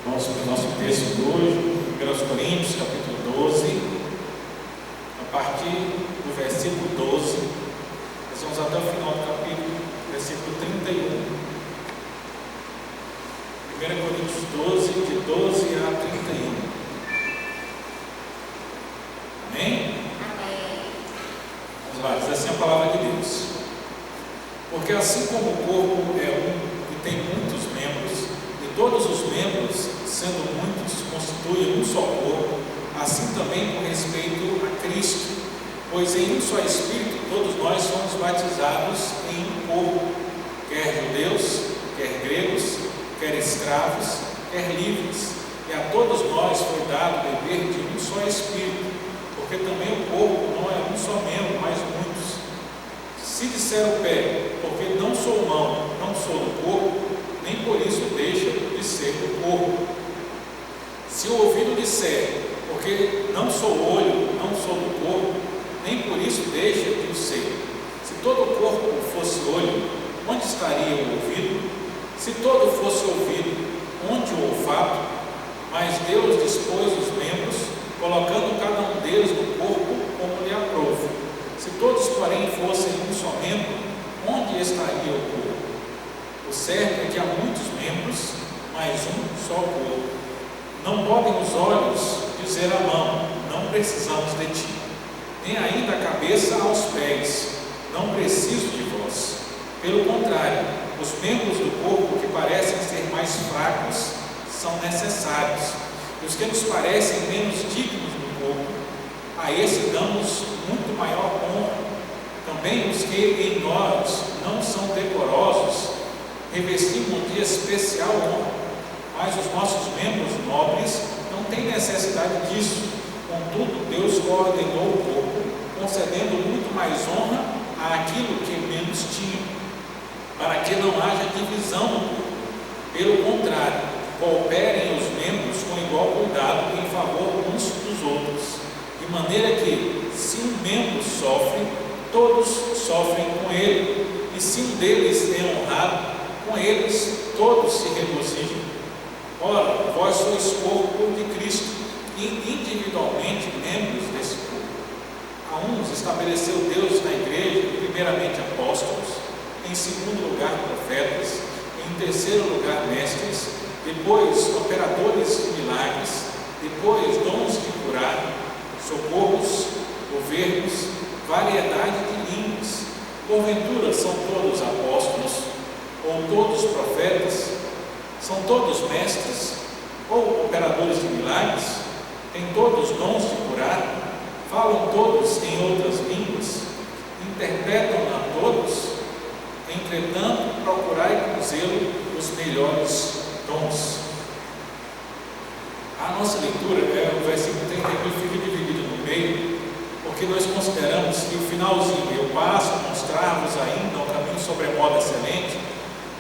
Vamos para o nosso texto de hoje, 1 Coríntios, capítulo 12, a partir do versículo 12, nós vamos até o final do capítulo, versículo 31. 1 Coríntios 12, de 12 a 31. Amém? Amém. Vamos lá, diz assim a palavra de Deus. Porque assim como o corpo é um e tem muitos membros, e todos os membros, sendo muitos, constituem um só corpo, assim também com respeito a Cristo, pois em um só Espírito todos nós somos batizados em um corpo, quer judeus, quer gregos, quer escravos, quer livres, e a todos nós foi dado beber de um só Espírito, porque também o corpo não é um só membro, mas muitos. Se disser o pé, porque não sou mão, não sou do corpo, nem por isso deixa de ser do corpo. Se o ouvido disser, porque não sou olho, não sou do corpo, nem por isso deixa de o ser. Se todo o corpo fosse olho, onde estaria o ouvido? Se todo fosse ouvido, onde o olfato? Mas Deus dispôs os membros, colocando cada um deles no corpo como lhe aprouve. Se todos, porém, fossem um só membro, onde estaria o corpo? O certo é que há muitos membros, mas um só corpo. Não podem os olhos dizer à mão, não precisamos de ti, nem ainda a cabeça aos pés, não preciso de vós. Pelo contrário, os membros do corpo que parecem ser mais fracos são necessários, e os que nos parecem menos dignos do corpo, a esse damos muito maior honra. Também os que em nós não são decorosos revestimos de especial honra, mas os nossos membros nobres não têm necessidade disso. Contudo, Deus coordenou o corpo, concedendo muito mais honra àquilo que menos tinha, para que não haja divisão no corpo. Pelo contrário, cooperem os membros com igual cuidado em favor uns dos outros, de maneira que, se um membro sofre, todos sofrem com ele, e se um deles é honrado, com eles todos se regozijam. Ora, vós sois corpo de Cristo, e individualmente membros desse corpo. A uns estabeleceu Deus na igreja, primeiramente apóstolos, em segundo lugar profetas, em terceiro lugar mestres, depois operadores de milagres, depois dons de curar, socorros, governos, variedade de línguas. Porventura são todos apóstolos, ou todos profetas, são todos mestres, ou operadores de milagres, têm todos dons de curar, falam todos em outras línguas, interpretam-na todos. Entretanto, procurai com zelo os melhores dons. A nossa leitura é o versículo 31, fica dividido no meio, porque nós consideramos que o finalzinho, eu passo a mostrar-vos ainda um caminho sobremodo excelente,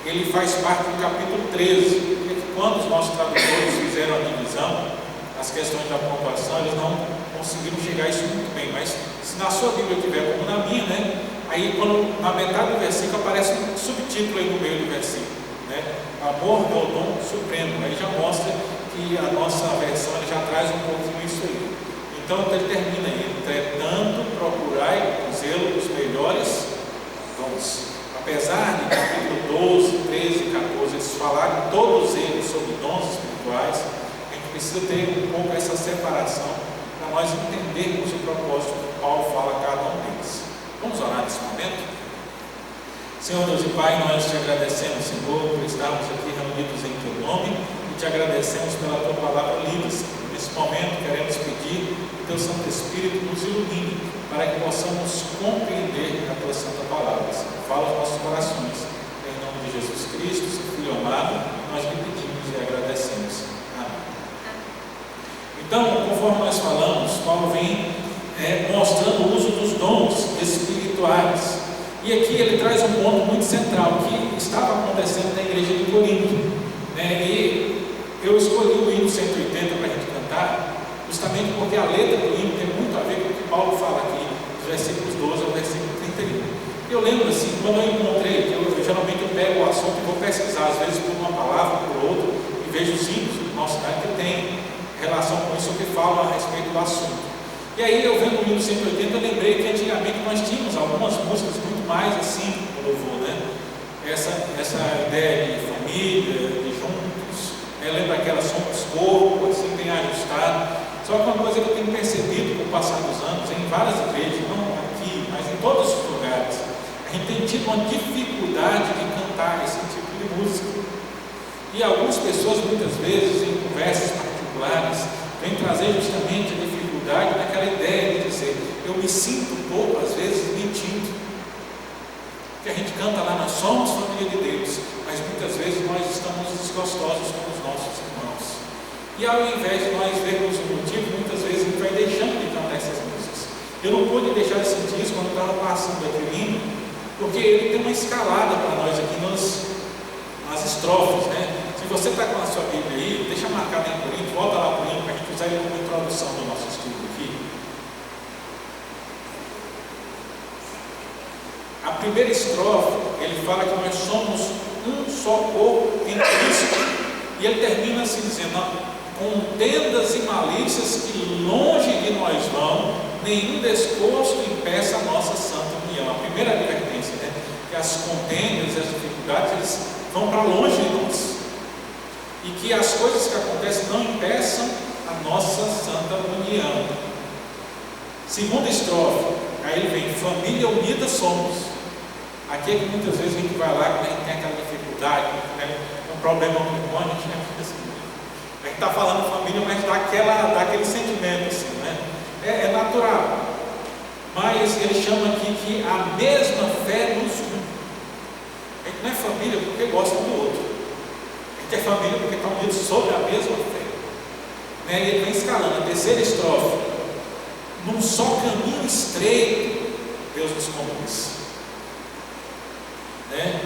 ele faz parte do capítulo 13, porque quando os nossos tradutores fizeram a divisão, as questões da pontuação, eles não conseguiram chegar a isso muito bem, mas se na sua Bíblia tiver como na minha, né, aí quando na metade do versículo aparece um subtítulo aí no meio do versículo, né, amor é o dom supremo, aí já mostra que a nossa versão ele já traz um pouquinho isso aí. Então ele termina aí, entretanto procurai com zelo os melhores dons. Apesar de capítulo 12, 13 e 14 eles falarem todos eles sobre dons espirituais, a gente precisa ter um pouco essa separação para nós entendermos o propósito que Paulo fala a cada um deles. Vamos orar nesse momento? Senhor Deus e Pai, nós te agradecemos, Senhor, por estarmos aqui reunidos em Teu nome e te agradecemos pela Tua palavra lida, Senhor. Nesse momento queremos pedir que Teu Santo Espírito nos ilumine para que possamos compreender a Tua Santa Palavra, Senhor. Fala aos nossos corações. Em nome de Jesus Cristo, Seu Filho amado, nós lhe pedimos e agradecemos. Amém. Então, conforme nós falamos, Paulo vem mostrando o uso dos dons espirituais. E aqui ele traz um ponto muito central que estava acontecendo na igreja de Corinto, né? E eu escolhi o hino 180 para a gente cantar, justamente porque a letra do hino tem muito a ver com o que Paulo fala aqui, dos versículos 12 ao versículo 31. Eu lembro assim, quando eu encontrei, que eu geralmente pego o assunto e vou pesquisar, às vezes por uma palavra, por outra, e vejo os hinos, nosso tempo que tem relação com isso, que fala a respeito do assunto. E aí, eu vendo o hino 180, eu lembrei que antigamente nós tínhamos algumas músicas muito mais assim, no louvor, né? Essa ideia de família, de juntos, lembra aquela somos corpo, assim, bem ajustado. Só que uma coisa que eu tenho percebido com o passar dos anos, em várias igrejas, não aqui, mas em todos os lugares, a gente tem tido uma dificuldade de cantar esse tipo de música. E algumas pessoas, muitas vezes, em conversas particulares, vêm trazer justamente a dificuldade naquela ideia de dizer: eu me sinto um pouco, às vezes, mentindo. Que a gente canta lá, nós somos família de Deus, mas muitas vezes nós estamos desgostosos com os nossos irmãos. E ao invés de nós vermos o motivo, muitas vezes a gente vai deixando de cantar essas músicas. Eu não pude deixar de sentir isso quando eu estava passando aqui o hino, porque ele tem uma escalada para nós aqui nas estrofes, né? Se você está com a sua Bíblia aí, deixa marcado aí por hino, volta lá para o hino para a gente usar ele como introdução do nosso estudo aqui. A primeira estrofe, ele fala que nós somos um só corpo em Cristo, e ele termina assim dizendo: contendas e malícias que longe de nós vão, nenhum desgosto impeça a nossa santa união. A primeira advertência, né? Que as contendas, as dificuldades, eles vão para longe de nós, e que as coisas que acontecem não impeçam a nossa santa união. Segunda estrofe, aí ele vem: família unida somos. Aqui é que muitas vezes a gente vai lá, quando a gente tem aquela dificuldade, né, um problema com o irmão, a gente está falando família, mas dá aquele sentimento assim, né? É natural. Mas ele chama aqui que a mesma fé nos une. A gente não é família porque gosta um do outro. A gente é família porque está unido sobre a mesma fé. Né? E ele vem escalando. A terceira estrofe: num só caminho estreito, Deus nos conduz. Né?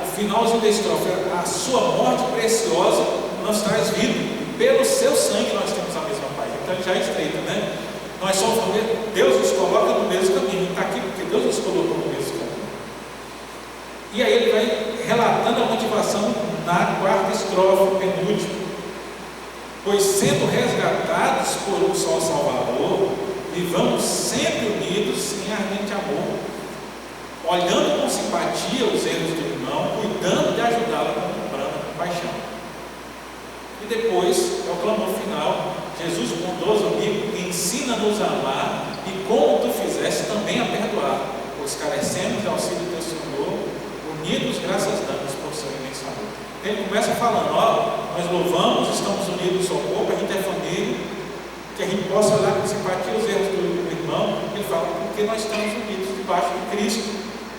O finalzinho da estrofe: a sua morte preciosa nos traz vida, pelo seu sangue nós temos a mesma paz. Então ele já é estreito, né? Nós somos família, Deus nos coloca no mesmo caminho, a gente está aqui porque Deus nos colocou no mesmo caminho. E aí ele vai relatando a motivação na quarta estrofe, penúltima: pois sendo resgatados por um só Salvador, vivamos sempre unidos em ardente amor, olhando com simpatia os erros do irmão, cuidando de ajudá-lo com branda compaixão. E depois é o clamor final: Jesus, bondoso amigo, ensina-nos a amar, e como tu fizeste também a perdoar, pois carecemos de auxílio do teu Senhor, unidos graças damos por seu imenso amor. Ele começa falando: ó, nós louvamos, estamos unidos ao corpo, a gente é família, que a gente possa olhar com simpatia os erros do irmão. Ele fala: porque nós estamos unidos debaixo de Cristo,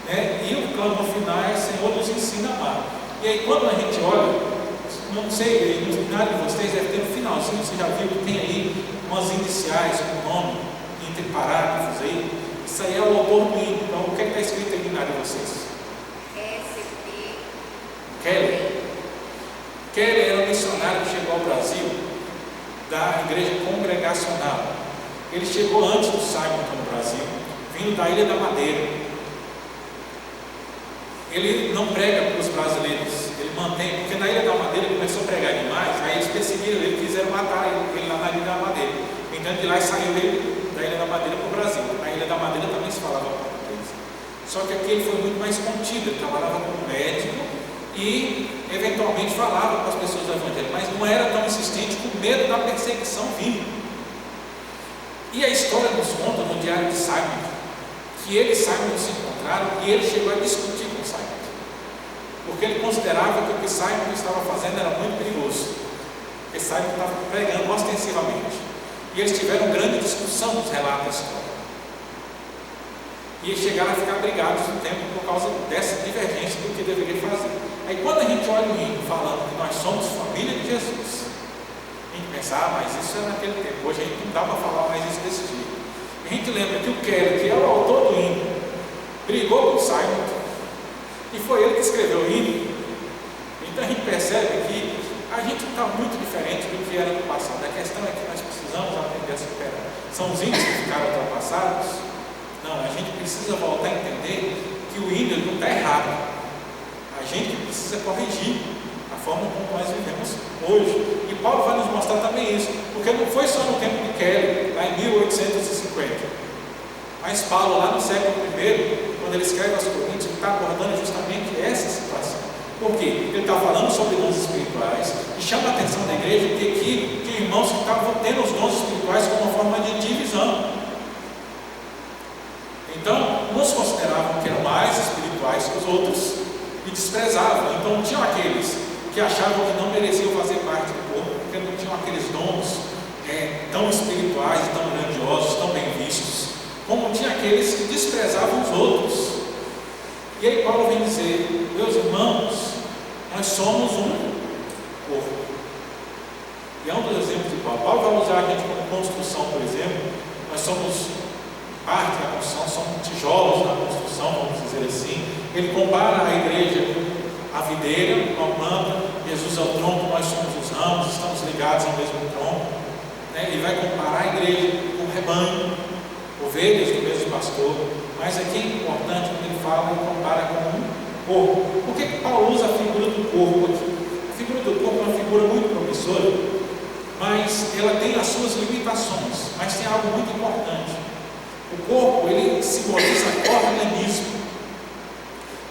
né? E o clamor final é: Senhor, nos ensina a amar. E aí quando a gente olha, não sei, no seminário de vocês deve ter no finalzinho, você já viu que tem aí umas iniciais com nome entre parágrafos aí. Isso aí é o autor do hino. Então o que está escrito aí no seminário de vocês? Keller. Keller era um missionário que chegou ao Brasil da igreja congregacional. Ele chegou antes do Simon no Brasil, vindo da Ilha da Madeira. Ele não prega para os brasileiros, ele mantém, porque na Ilha da Madeira ele começou a pregar demais, aí eles perseguiram ele, quiseram matar ele lá na Ilha da Madeira. Então de lá saiu ele da Ilha da Madeira para o Brasil. Na Ilha da Madeira também se falava português. Só que aqui ele foi muito mais contido, ele trabalhava como médico e eventualmente falava com as pessoas do Evangelho, mas não era tão insistente, com medo da perseguição vindo. E a história nos conta no diário de Simon que ele e Simon se encontraram e ele chegou a discutir com Simon, porque ele considerava que o que Simon estava fazendo era muito perigoso, porque Simon estava pregando ostensivamente, e eles tiveram grande discussão nos relatos da história, e eles chegaram a ficar brigados no tempo por causa dessa divergência do que deveria fazer. Aí quando a gente olha o hino falando que nós somos família de Jesus, a gente pensa: mas isso é naquele tempo, hoje a gente não dá para falar mais isso desse jeito. A gente lembra que o Keller, que é o autor do hino, brigou com o Simon, e foi ele que escreveu o hino. Então a gente percebe que a gente está muito diferente do que era no passado. A questão é que nós precisamos aprender a superar. São os hinos que ficaram ultrapassados? Não, a gente precisa voltar a entender que o hino não está errado. A gente precisa corrigir a a forma como nós vivemos hoje. E Paulo vai nos mostrar também isso, porque não foi só no tempo de Kelly, lá em 1850, mas Paulo, lá no século I, quando ele escreve aos Coríntios, ele está abordando justamente essa situação. Por quê? Ele está falando sobre dons espirituais e chama a atenção da igreja que aqui tinha irmãos que estavam tendo os dons espirituais como uma forma de divisão. Então, uns consideravam que eram mais espirituais que os outros e desprezavam. Então, tinham aqueles que achavam que não mereciam fazer parte do corpo, porque não tinham aqueles dons tão espirituais, tão grandiosos, tão bem vistos, como tinha aqueles que desprezavam os outros. E aí Paulo vem dizer: meus irmãos, nós somos um corpo. E é um dos exemplos de Paulo. Paulo vai usar a gente como construção, por exemplo. Nós somos parte da construção, somos tijolos na construção, vamos dizer assim. Ele compara a igreja à videira, com a planta. Jesus é o tronco, nós somos os ramos, estamos ligados ao mesmo tronco. Ele vai comparar a igreja com o rebanho, ovelhas do mesmo pastor. Mas aqui é importante, quando ele fala, ele compara com um corpo. Por que Paulo usa a figura do corpo aqui? A figura do corpo é uma figura muito promissora, mas ela tem as suas limitações. Mas tem algo muito importante. O corpo, ele simboliza organismo.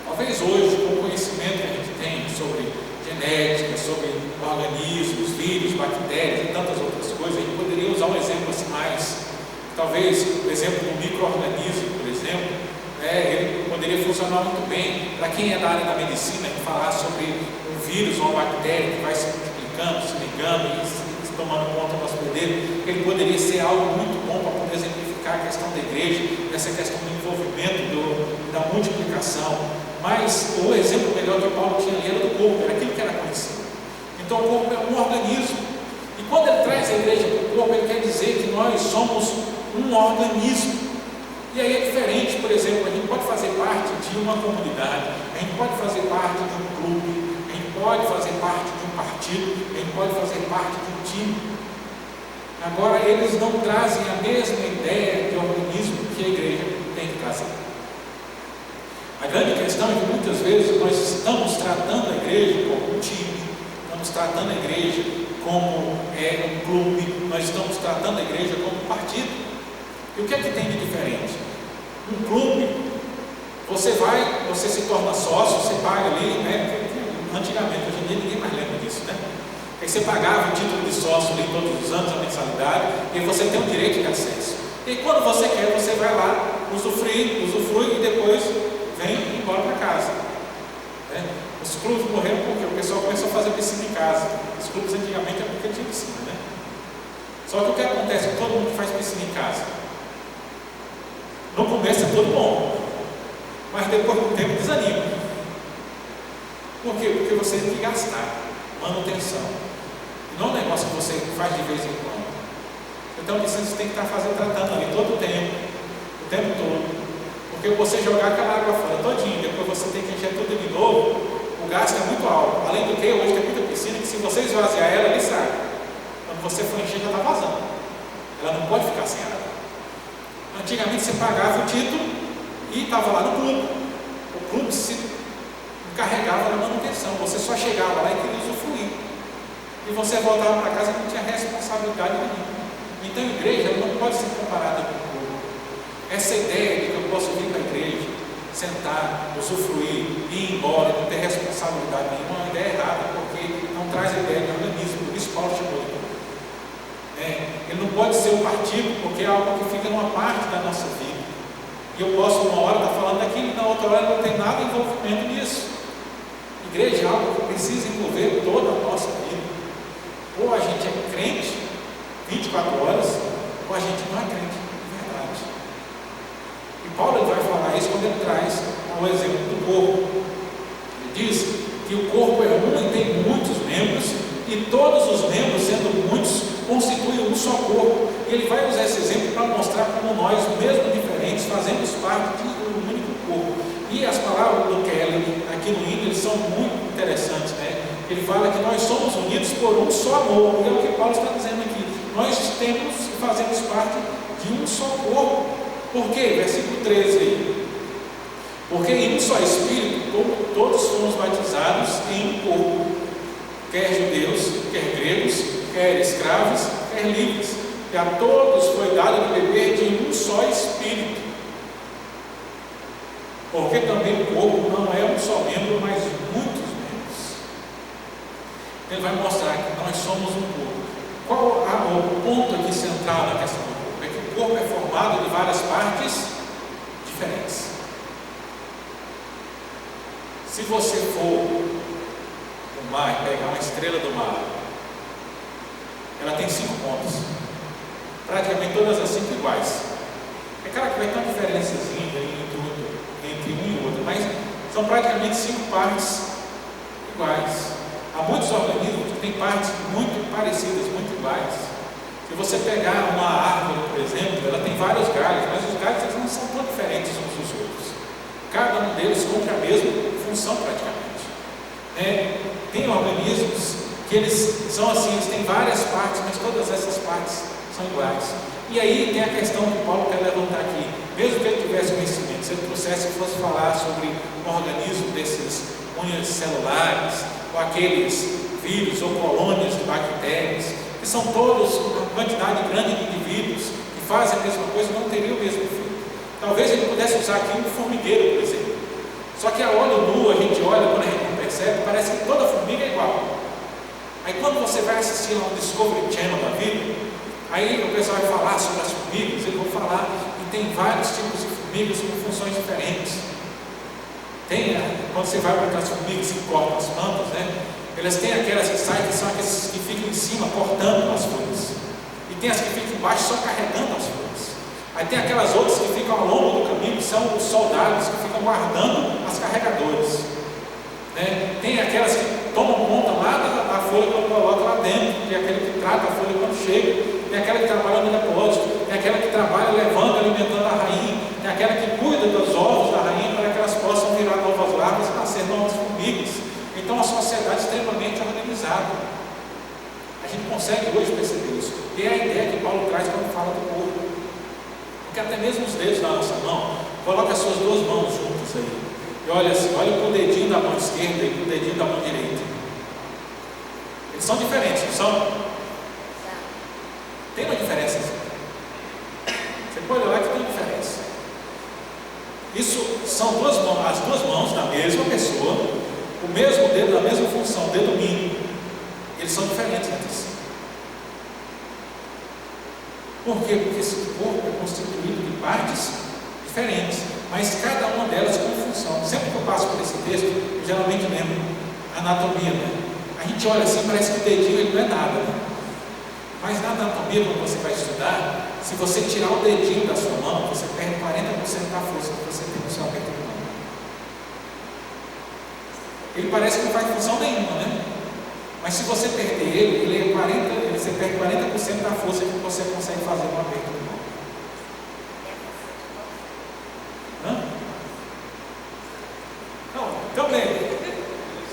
Talvez hoje, com o conhecimento que a gente tem sobre genética, sobre organismos, vírus, bactérias e tantas outras coisas, a gente poderia usar um exemplo assim mais... Talvez o exemplo do micro-organismo, por exemplo, ele poderia funcionar muito bem. Para quem é da área da medicina, falar sobre um vírus ou uma bactéria que vai se multiplicando, se ligando e se tomando conta do hospedeiro, ele poderia ser algo muito bom para poder exemplificar a questão da igreja, essa questão do envolvimento, da multiplicação. Mas o exemplo melhor que Paulo tinha ali era do corpo, era aquilo que era conhecido. Então o corpo é um organismo. E quando ele traz a igreja para o corpo, ele quer dizer que nós somos um organismo. E aí é diferente, por exemplo, a gente pode fazer parte de uma comunidade, a gente pode fazer parte de um clube, a gente pode fazer parte de um partido, a gente pode fazer parte de um time. Agora, eles não trazem a mesma ideia de organismo que a igreja tem que trazer. A grande questão é que muitas vezes nós estamos tratando a igreja como um time, estamos tratando a igreja como um clube, nós estamos tratando a igreja como um partido. E o que é que tem de diferente? Um clube, você se torna sócio, você paga ali, antigamente, hoje em dia ninguém mais lembra disso, Aí você pagava o título de sócio ali todos os anos, a mensalidade, e você tem o direito de acesso. E quando você quer, você vai lá, usufrui e depois vem embora para casa. Os clubes morreram porque o pessoal começou a fazer piscina em casa. Os clubes antigamente era porque tinha piscina, Só que o que acontece com todo mundo que faz piscina em casa? No começo é tudo bom, mas depois do tempo desanima. Por quê? Porque você tem que gastar manutenção. E não é um negócio que você faz de vez em quando. Então você tem que estar tratando ali todo o tempo todo. Porque você jogar aquela água fora todinho, depois você tem que encher tudo de novo, o gasto é muito alto. Além do que, hoje tem muita piscina que se você esvaziar ela, ele sai. Quando você for encher, já está vazando. Ela não pode ficar sem água. Antigamente você pagava o título e estava lá no clube. O clube se encarregava da manutenção. Você só chegava lá e queria usufruir. E você voltava para casa e não tinha responsabilidade nenhuma. Então a igreja não pode ser comparada com o clube. Essa ideia de que eu posso vir para a igreja, sentar, usufruir, ir embora, não ter responsabilidade nenhuma, é uma ideia errada, porque não traz a ideia de organismo. Por isso Paulo chamou de clube. Ele não pode ser um partido, porque é algo que fica numa parte da nossa vida. E eu posso uma hora estar falando daquilo, e na outra hora não tem nada de envolvimento nisso. Igreja é algo que precisa envolver toda a nossa vida. Ou a gente é crente 24 horas, ou a gente não é crente de verdade. E Paulo vai falar isso quando ele traz o exemplo do corpo. Ele diz que o corpo é um e tem muitos membros, e todos os membros, sendo muitos, constituem um só corpo. E ele vai usar esse exemplo para mostrar como nós, mesmo diferentes, fazemos parte de um único corpo. E as palavras do Kelly aqui no hino, eles são muito interessantes, Ele fala que nós somos unidos por um só amor, e é o que Paulo está dizendo aqui. Nós temos e fazemos parte de um só corpo. Por quê? Versículo 13 aí. Porque em um só Espírito, todos fomos batizados em um corpo, quer judeus, quer gregos, quer escravos, quer livres. E a todos foi dado de beber de um só Espírito. Porque também o corpo não é um só membro, mas muitos membros. Ele vai mostrar que nós somos um corpo. Qual o ponto aqui central na questão do corpo? É que o corpo é formado de várias partes diferentes. Se você for no mar e pegar uma estrela do mar, ela tem 5 pontos. Praticamente todas as 5 iguais. É claro que vai ter uma diferençazinha entre um e outro, mas são praticamente 5 partes iguais. Há muitos organismos que têm partes muito parecidas, muito iguais. Se você pegar uma árvore, por exemplo, ela tem vários galhos, mas os galhos eles não são tão diferentes uns dos outros. Cada um deles cumpre a mesma função praticamente. Tem organismos que eles são assim, eles têm várias partes, mas todas essas partes são iguais. E aí tem a questão que Paulo quer levantar aqui. Mesmo que ele tivesse conhecimento, se ele trouxesse e fosse falar sobre um organismo desses unicelulares, ou aqueles vírus ou colônias de bactérias, que são todos uma quantidade grande de indivíduos que fazem a mesma coisa, não teria o mesmo efeito. Talvez ele pudesse usar aqui um formigueiro, por exemplo. Só que a olho nu, a gente olha, quando a gente não percebe, parece que toda formiga é igual. Aí quando você vai assistir lá um Discovery Channel da vida, aí o pessoal vai falar sobre as formigas, eles vão falar que tem vários tipos de formigas com funções diferentes. Quando você vai para aquelas formigas que cortam as plantas, elas têm aquelas que saem, que são aquelas que ficam em cima cortando as folhas. E tem as que ficam embaixo só carregando as folhas. Aí tem aquelas outras que ficam ao longo do caminho, que são os soldados que ficam guardando as carregadoras. Tem aquelas que tomam conta lá da folha quando coloca lá dentro, tem aquele que trata a folha quando chega, tem aquela que trabalha no depósito, tem aquela que trabalha levando, alimentando a rainha, tem aquela que cuida dos ovos da rainha para que elas possam virar novas larvas e nascer novas formigas. Então, uma sociedade extremamente organizada. A gente consegue hoje perceber isso. E é a ideia que Paulo traz quando fala do corpo. Porque até mesmo os dedos da nossa mão, coloca as suas 2 mãos juntas aí. E olha assim, olha com o dedinho da mão esquerda e com o dedinho da mão direita. Eles são diferentes, não são? Tem uma diferença. Você pode olhar que tem uma diferença. Isso são as 2 mãos da mesma pessoa, o mesmo dedo, da mesma função, o dedo mínimo. Eles são diferentes entre si. Por quê? Porque esse corpo é constituído de partes diferentes, mas cada uma delas com função. Sempre que eu passo por esse texto, eu geralmente lembro a anatomia. A gente olha assim, parece que o dedinho ele não é nada. Mas na anatomia, quando você vai estudar, se você tirar o dedinho da sua mão, você perde 40% da força que você tem no seu aperto de mão. Ele parece que não faz função nenhuma, Mas se você perder ele você perde 40% da força que você consegue fazer no aperto de mão. Não, também.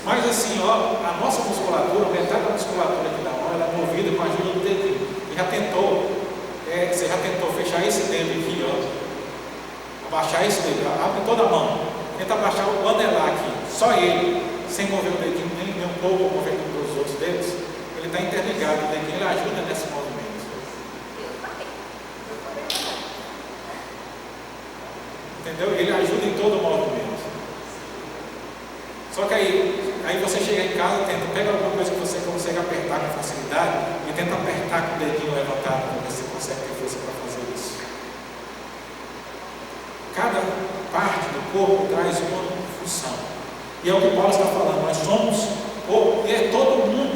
Mas assim, a nossa musculatura, metade da musculatura aqui da mão, ela é movida com a ajuda do dedinho. Você já tentou fechar esse dedo aqui, abaixar esse dedo, abre toda a mão. Tenta abaixar o anelar aqui, só ele, sem mover o dedinho, nem um pouco movendo os outros dedos, ele está interligado, o dedinho ele ajuda nesse movimento. Entendeu? Ele ajuda em todo o movimento. Só que aí você chega em casa, pega alguma coisa que você consegue apertar com facilidade e tenta apertar com o dedinho levantado para ver se você consegue ter força para fazer isso. Cada parte do corpo traz uma função. E é o que Paulo está falando, nós somos corpo, e é todo mundo.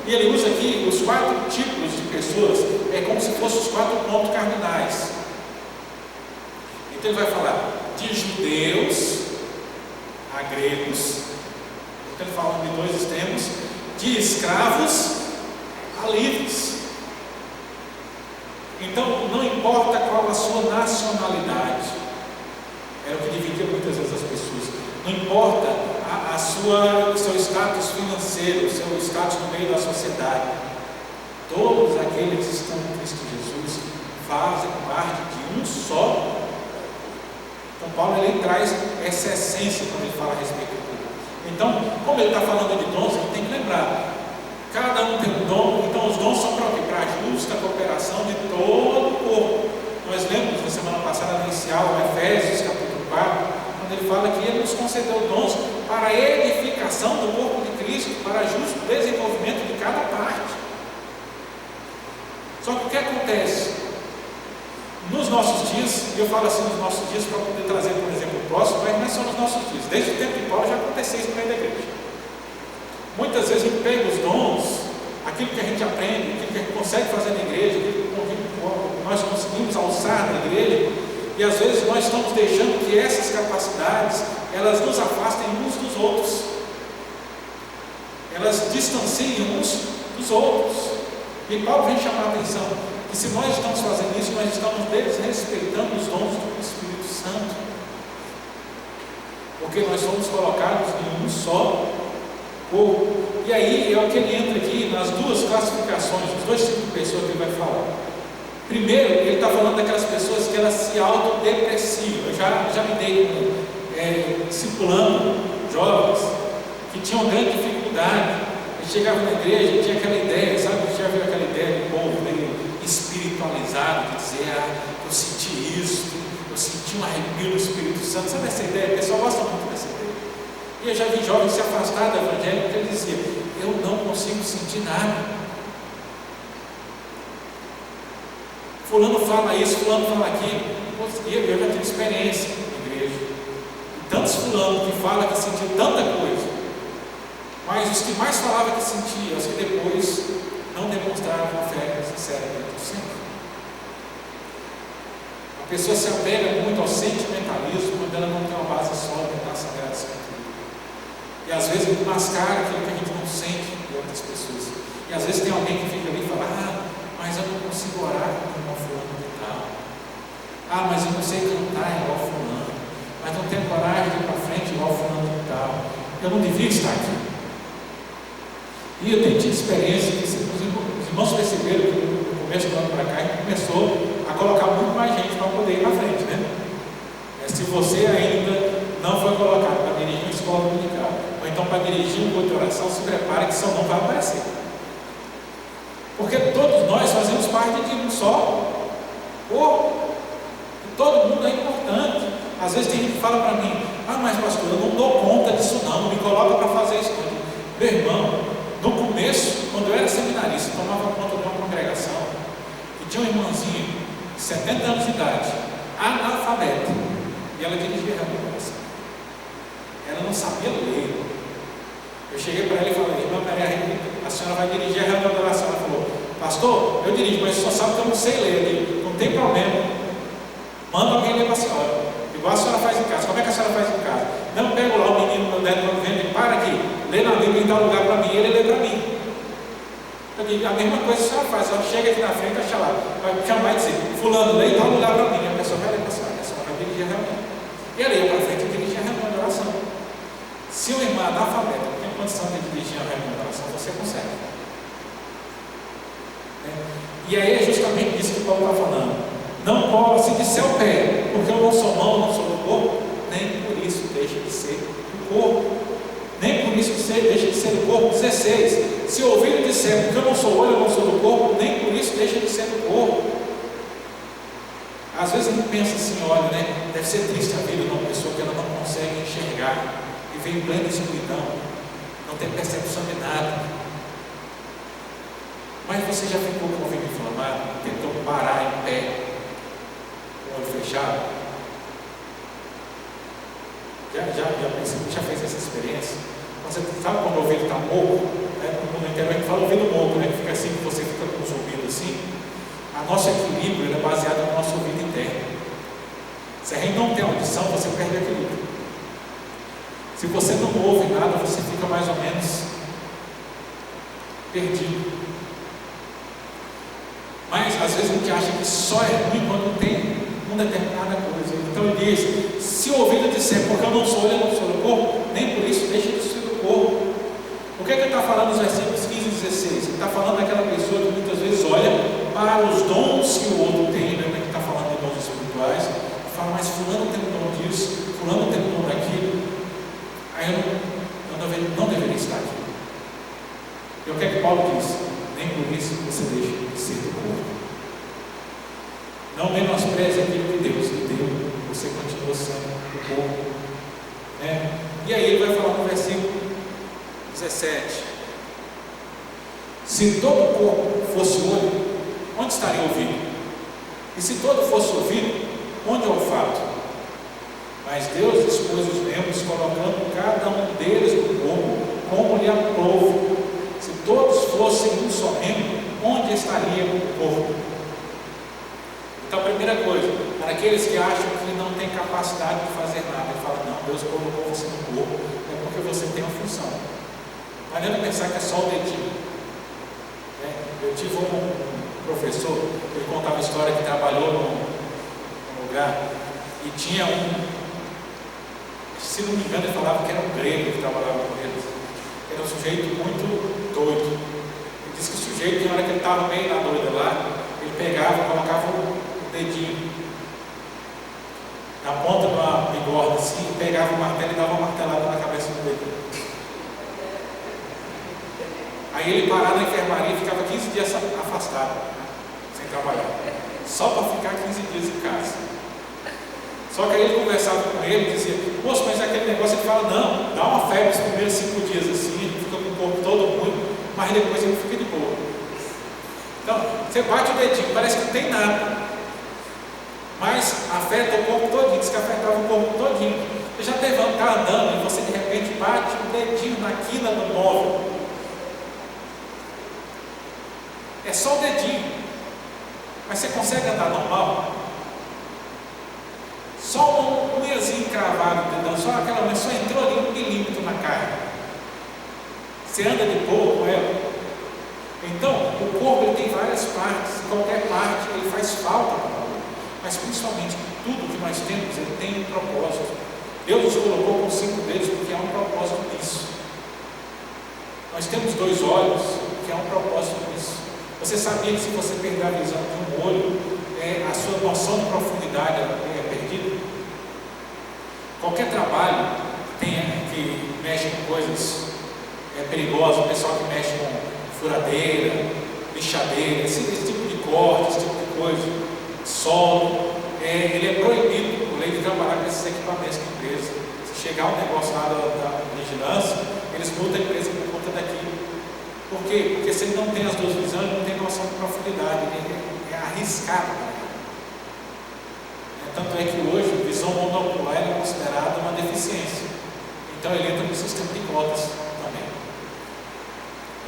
E ele usa aqui os 4 tipos de pessoas, como se fossem os 4 pontos cardinais. Então ele vai falar de judeus a gregos. Então ele fala de 2 extremos, de escravos a livres. Então não importa qual a sua nacionalidade, era o que dividia muitas vezes as pessoas, não importa o seu status financeiro, o seu status no meio da sociedade, todos aqueles que estão em Cristo Jesus fazem parte de um só. Então Paulo ele traz essa essência quando ele fala a respeito do corpo. Então, como ele está falando de dons, a gente tem que lembrar, Cada um tem um dom. Então os dons são para quê? Para a justa cooperação de todo o corpo. Nós lemos na semana passada, na inicial, em Efésios capítulo 4, quando ele fala que ele nos concedeu dons para a edificação do corpo de Cristo, para justo desenvolvimento de cada parte. Só que o que acontece? Nos nossos dias, e eu falo assim nos nossos dias para poder trazer, por exemplo, o próximo, mas não é só nos nossos dias. Desde o tempo de Paulo já acontecia isso no meio da igreja. Muitas vezes a gente pega os dons, aquilo que a gente aprende, aquilo que a gente consegue fazer na igreja, aquilo que nós conseguimos alçar na igreja, e às vezes nós estamos deixando que essas capacidades, elas nos afastem uns dos outros, elas distanciem uns dos outros. E Paulo vem chamar a atenção que se nós estamos fazendo isso, nós estamos desrespeitando os dons do Espírito Santo, porque nós somos colocados em um só corpo. E aí é o que ele entra aqui nas duas classificações, os dois tipos de pessoas que ele vai falar. Primeiro, ele está falando daquelas pessoas que elas se autodepreciam. Eu já me dei com discipulando jovens que tinham grande dificuldade. Ele chegava na igreja e tinha aquela ideia, sabe? Já viu aquela ideia do povo meio espiritualizado, de dizer, eu senti isso, eu senti um arrepio no Espírito Santo. Sabe essa ideia? O pessoal gosta muito dessa ideia. E eu já vi jovens se afastar do evangelho porque ele dizia, eu não consigo sentir nada. Fulano fala isso, fulano fala aquilo. Eu já tive experiência na igreja. E tantos fulanos que falam que sentiu tanta coisa, mas os que mais falavam que sentia, os que depois não demonstravam fé sincera dentro do Senhor. A pessoa se apega muito ao sentimentalismo quando ela não tem uma base sólida na Sagrada Escritura. E às vezes mascara aquilo que a gente não sente de outras pessoas. E às vezes tem alguém que fica ali e fala, mas eu não consigo orar como fulano de tal. Mas eu não sei cantar igual fulano. Mas não tenho coragem de ir para frente igual fulano de tal. Eu não devia estar aqui. E eu tenho tido experiência que os irmãos perceberam que no começo do ano para cá a gente começou a colocar muito mais gente para poder ir na frente, né? Se você ainda não foi colocado para dirigir uma escola dominical, ou então para dirigir um culto de oração, se prepare que seu nome vai aparecer. Porque todos nós fazemos parte de um só corpo. E todo mundo é importante. Às vezes tem gente que fala para mim, mas pastor, eu não dou conta disso não me coloca para fazer isso. Meu irmão, no começo, quando eu era seminarista, eu tomava conta de uma congregação e tinha uma irmãzinha de 70 anos de idade, analfabeta, e ela dirigia a congregação. Ela não sabia ler. Eu cheguei para ela e falei, irmã Maria Rita, a senhora vai dirigir a reunião da oração. Ela falou, pastor, eu dirijo, mas só sabe que eu não sei ler. Não tem problema, manda alguém ler para a senhora, igual a senhora faz em casa. Como é que a senhora faz em casa? Não, pego lá o menino, meu neto, vendo, para aqui, lê na Bíblia em tal lugar para mim, ele lê para mim. Eu digo, a mesma coisa a senhora faz, ela chega aqui na frente, acha lá, vai chamar e dizer, fulano, lê em tal lugar para mim, a pessoa vai ler para a senhora vai dirigir a reunião. E ela ia para frente e dirigia a reunião de oração. Se o irmão analfabeta não tem condição de dirigir a reunião de oração, você consegue. E aí é justamente isso que o Paulo está falando. Não pode se disser o pé, porque eu não sou mão, não sou do corpo, nem por isso deixa de ser do corpo. Nem por isso deixa de ser do corpo. 16. Se o ouvido disser, porque eu não sou olho, eu não sou do corpo, nem por isso deixa de ser do corpo. Às vezes a gente pensa assim, olha, né? Deve ser triste a vida de uma pessoa que ela não consegue enxergar e vem em plena escuridão, não tem percepção de nada. Mas você já ficou com o ouvido inflamado, tentou parar em pé, com o olho fechado? Já fez essa experiência? Você sabe quando o ouvido está moco? No interior a gente fala ouvido moco, né? Que fica assim, que você fica com os ouvidos assim. O nosso equilíbrio é baseado no nosso ouvido interno. Se a gente não tem audição, você perde o equilíbrio. Se você não ouve nada, você fica mais ou menos perdido. Mas às vezes a gente acha que só é ruim quando tem uma determinada coisa. Então ele diz, se o ouvido disser, porque eu não sou olho, eu não sou do corpo, nem por isso deixa de ser do corpo. O que é que ele está falando nos versículos 15 e 16? Ele está falando daquela pessoa que muitas vezes olha para os dons que o outro tem, né? Ele está falando de dons espirituais, fala, mas fulano tem um dom disso, fulano tem um dom daquilo, aí eu não deveria estar aqui. E o que é que Paulo diz? Nem por isso você deixa de ser do corpo. Não menospreze aquilo que Deus lhe deu, você continua sendo do corpo. E aí ele vai falar no versículo 17: se todo o corpo fosse olho, onde estaria o ouvido? E se todo fosse ouvido, onde é o olfato? Mas Deus dispôs os membros, colocando cada um deles no corpo, como lhe aprouve. Se todos fossem um só membro, onde estaria o corpo? Então, a primeira coisa, para aqueles que acham que não tem capacidade de fazer nada, ele fala: não, Deus colocou você no corpo, é porque você tem uma função. Não adianta pensar que é só o dedinho. Eu tive um professor, ele contava a história que trabalhou num lugar e tinha se não me engano, ele falava que era um grego que trabalhava com eles. Era um sujeito muito doido. Ele disse que o sujeito, na hora que ele estava meio na doida lá, ele pegava, colocava o dedinho na ponta de uma bigorna assim, pegava o martelo e dava uma martelada na cabeça do dedinho. Aí ele parava na enfermaria e ficava 15 dias afastado, sem trabalhar, só para ficar 15 dias em casa. Só que aí ele conversava com ele e dizia: poxa, mas aquele negócio, ele fala: não, dá uma febre os primeiros 5 dias assim, ele fica com o corpo todo ruim, mas depois ele fica de boa. Então, você bate o dedinho, parece que não tem nada, mas afeta o corpo todinho, diz que afetava o corpo todinho. Você já teve que estar andando e você de repente bate o dedinho na quina do móvel. É só o dedinho, mas você consegue andar normal? Só um unhazinho cravado, entendeu? Só aquela unha, só entrou ali 1 milímetro na carne. Você anda de boa com ela? Então, o corpo ele tem várias partes, qualquer parte ele faz falta para nós. Mas principalmente tudo que nós temos, ele tem um propósito. Deus nos colocou com 5 dedos porque há um propósito nisso. Nós temos 2 olhos porque há um propósito nisso. Você sabia que se você perder a visão de um olho, a sua noção de profundidade é perdida? Qualquer trabalho que mexe com coisas perigosas, o pessoal que mexe com furadeira, lixadeira, esse tipo de corte, esse tipo de coisa, solo, ele é proibido por lei de trabalhar com esses equipamentos de empresa. Se chegar um negócio lá da vigilância, eles multam a empresa por conta daquilo. Por quê? Porque se ele não tem as 2 visões, ele não tem noção de profundidade, ele é arriscado. Tanto é que hoje a visão monocular é considerada uma deficiência. Então ele entra no sistema de cotas também.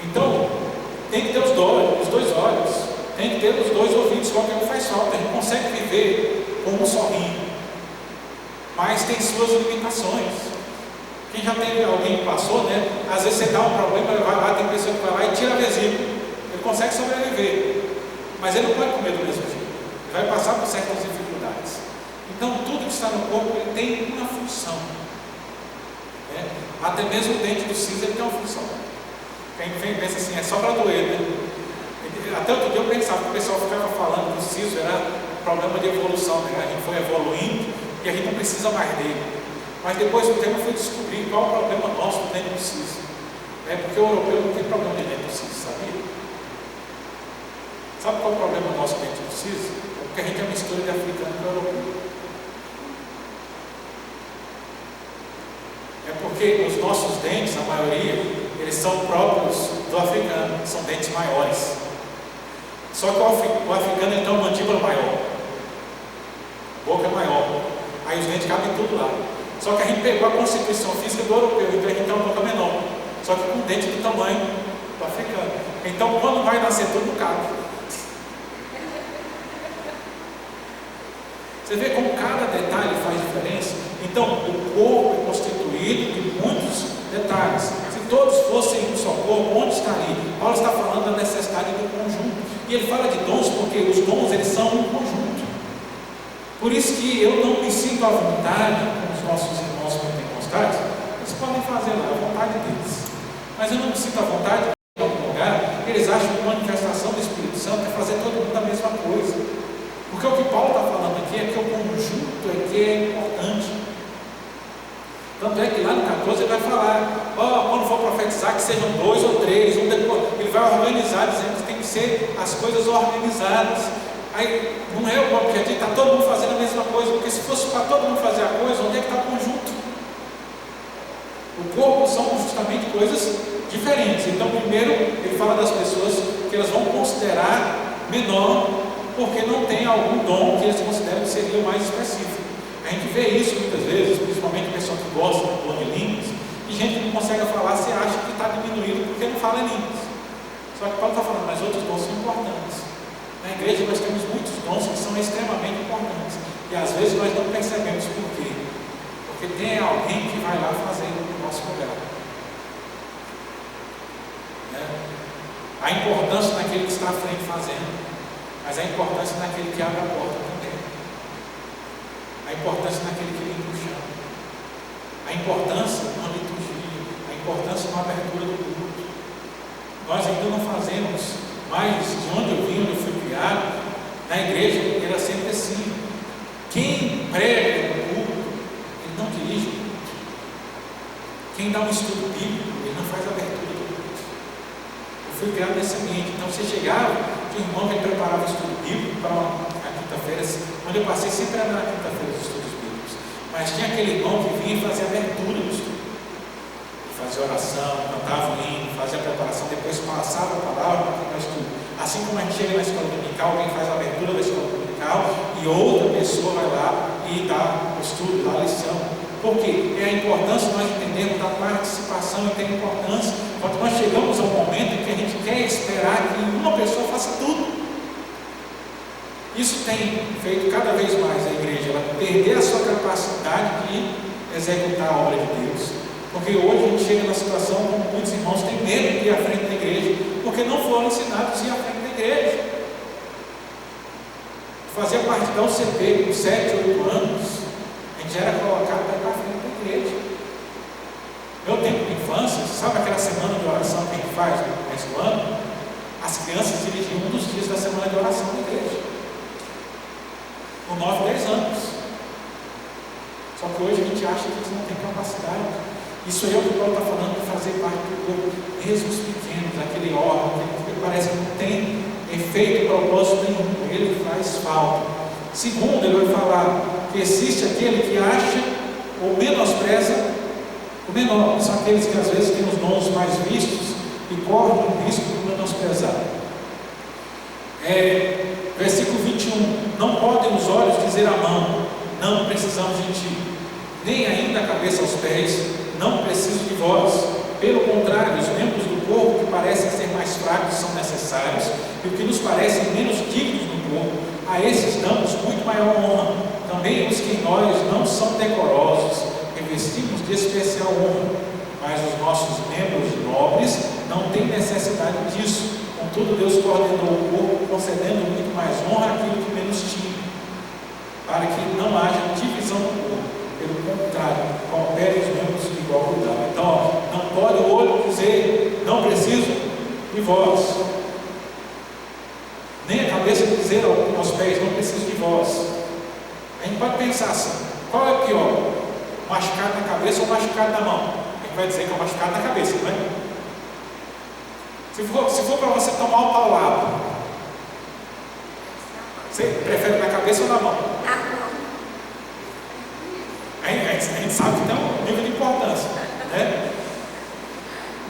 Então, tem que ter os 2 olhos, tem que ter os 2 ouvidos, qualquer um faz falta. A gente consegue viver com um sorriso, mas tem suas limitações. Quem já teve alguém que passou, às vezes você dá um problema, ele vai lá, tem pessoa que vai lá e tira a vesícula. Ele consegue sobreviver, mas ele não pode comer do mesmo jeito. Ele vai passar por certas dificuldades. Então, tudo que está no corpo, ele tem uma função. Até mesmo o dente do siso, ele tem uma função. Quem pensa assim, é só para doer, Até outro dia eu pensava que o pessoal ficava falando que o siso era problema de evolução, A gente foi evoluindo e a gente não precisa mais dele. Mas depois do tempo eu fui descobrir qual é o problema nosso do dente do siso. Porque o europeu não tem problema de dente do siso, sabia? Sabe qual é o problema nosso do dente do siso? É porque a gente é uma mistura de africano com europeu. É porque os nossos dentes, a maioria, eles são próprios do africano, são dentes maiores. Só que o africano ele tem uma mandíbula maior, a boca é maior, aí os dentes cabem tudo lá. Só que a gente pegou a constituição física do europeu, então a gente tem uma boca menor, só que com dente do tamanho do africano. Então quando vai nascer tudo, cabe. Você vê como cada detalhe faz diferença? Então, o corpo é constituído de muitos detalhes. Se todos fossem um só corpo, onde estaria? Paulo está falando da necessidade do conjunto. E ele fala de dons porque os dons eles são um conjunto. Por isso que eu não me sinto à vontade com os nossos irmãos pentecostais. Eles podem fazer lá, à vontade deles. Mas eu não me sinto à vontade em algum lugar. Eles acham que a manifestação do Espírito Santo é fazer todo mundo a mesma coisa. Porque o que Paulo está falando aqui é que o conjunto é que é importante. Tanto é que lá no 14 ele vai falar, quando for profetizar, que sejam 2 ou 3, ele vai organizar, dizendo que tem que ser as coisas organizadas. Aí não é o objetivo, está todo mundo fazendo a mesma coisa, porque se fosse para todo mundo fazer a coisa, onde é que está o conjunto? O corpo são justamente coisas diferentes. Então, primeiro, ele fala das pessoas que elas vão considerar menor, porque não tem algum dom que eles consideram que seria o mais específico. A gente vê isso muitas vezes, principalmente pessoa que gosta do dom de línguas, e gente que não consegue falar, você acha que está diminuído porque não fala em línguas. Só que Paulo está falando, mas outros dons são importantes. Na igreja nós temos muitos dons que são extremamente importantes, e às vezes nós não percebemos por quê. Porque tem alguém que vai lá fazer o nosso lugar. A importância naquele que está à frente fazendo, mas a importância naquele que abre a porta também. A importância naquele que limpa o chão. A importância na liturgia. A importância na abertura do culto. Nós ainda não fazemos, mas de onde eu vim, onde eu fui criado, na igreja era sempre assim. Quem prega o culto, ele não dirige o culto. Quem dá um estudo bíblico, ele não faz a abertura do culto. Eu fui criado nesse ambiente. Então você chegava, tinha um irmão que preparava o estudo bíblico para a quinta-feira. Onde eu passei sempre era na quinta-feira dos estudos bíblicos. Mas tinha aquele irmão que vinha e fazia a abertura do estudo. Ele fazia oração, cantava o hino, fazia a preparação, depois passava a palavra para nós tudo. Assim como a gente chega na escola dominical, alguém faz a abertura da escola dominical e outra pessoa vai lá e dá o estudo, dá a lição. Porque é a importância de nós entendermos da participação e tem importância quando nós chegamos ao momento em que a gente quer esperar que uma pessoa faça tudo. Isso tem feito cada vez mais a igreja, ela perder a sua capacidade de executar a obra de Deus. Porque hoje a gente chega na situação como muitos irmãos têm medo de ir à frente da igreja, porque não foram ensinados a ir à frente da igreja. Fazia parte da UCP com 7, 8 anos, a gente já era colocado para ir para a frente da igreja. Meu tempo de infância, sabe aquela semana de oração que a gente faz no começo do ano? As crianças dirigiam um dos dias da semana de oração da igreja. Com 9, 10 anos. Só que hoje a gente acha que eles não têm capacidade. Isso aí é o que o Paulo está falando, de fazer parte do corpo, mesmo os pequenos, aquele órgão que parece que não tem efeito, propósito nenhum, ele faz falta. Segundo, ele vai falar que existe aquele que acha ou menospreza o menor. São aqueles que às vezes têm os dons mais vistos e correm o risco de menosprezar. Versículo 21, não podem os olhos dizer à mão, não precisamos de ti, nem ainda a cabeça aos pés, não preciso de vós. Pelo contrário, os membros do corpo que parecem ser mais fracos são necessários, e o que nos parecem menos dignos no corpo, a esses damos muito maior honra. Também os que em nós não são decorosos, revestimos de especial honra, mas os nossos membros nobres não têm necessidade disso. Contudo, Deus coordenou o corpo, concedendo muito mais honra àquilo que menos tinha, para que não haja divisão do corpo. Pelo contrário, coopere os membros de igual cuidado. Então, não pode o olho dizer, não preciso de vós, nem a cabeça dizer aos pés, não preciso de vós. A gente pode pensar assim, qual é pior? Machucado na cabeça ou machucado na mão? A gente vai dizer que é o machucado na cabeça, não é? Se for para você tomar um paulado, você prefere na cabeça ou na mão? Na mão. A gente sabe que tem um nível de importância, né?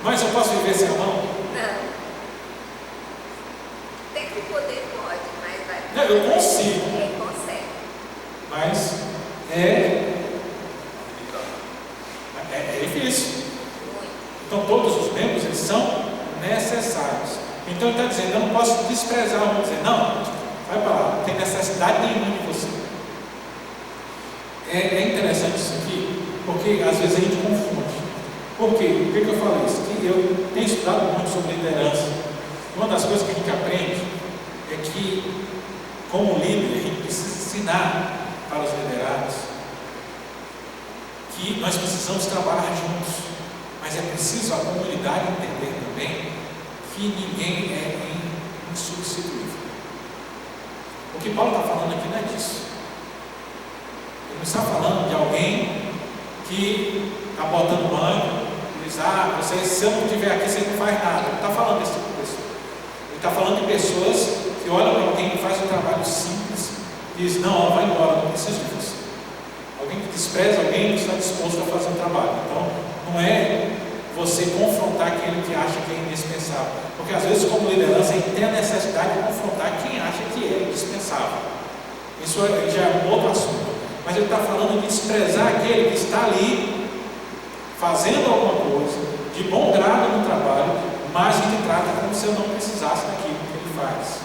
Mas eu posso viver sem a mão? Não. Tem que poder, pode, mas vai. Não, eu consigo. Ninguém consegue. Mas é difícil. Muito. Então todos os membros eles são necessários. Então ele está dizendo, eu não posso desprezar, vamos dizer, não, vai para lá, não tem necessidade nenhuma de você. É interessante isso aqui, porque às vezes a gente confunde. Por quê? Por que eu falo isso? Que eu tenho estudado muito sobre liderança. Uma das coisas que a gente aprende é que, como líder, a gente precisa ensinar para os liderados que nós precisamos trabalhar juntos, mas é preciso a comunidade entender também que ninguém é insubstituível. O que Paulo está falando aqui não é disso. Ele não está falando de alguém que está botando banho, diz, se eu não estiver aqui, você não faz nada. Ele está falando desse tipo de pessoa. Ele está falando de pessoas que olham para alguém que faz um trabalho simples e diz, não, vai embora, não preciso de você. Alguém que despreza alguém que está disposto a fazer um trabalho. Então, não é você confrontar aquele que acha que é indispensável. Porque às vezes, como liderança, a gente tem a necessidade de confrontar quem acha que é indispensável. Isso já é um outro assunto. Mas ele está falando de desprezar aquele que está ali, fazendo alguma coisa, de bom grado no trabalho, mas que te trata como se eu não precisasse daquilo que ele faz.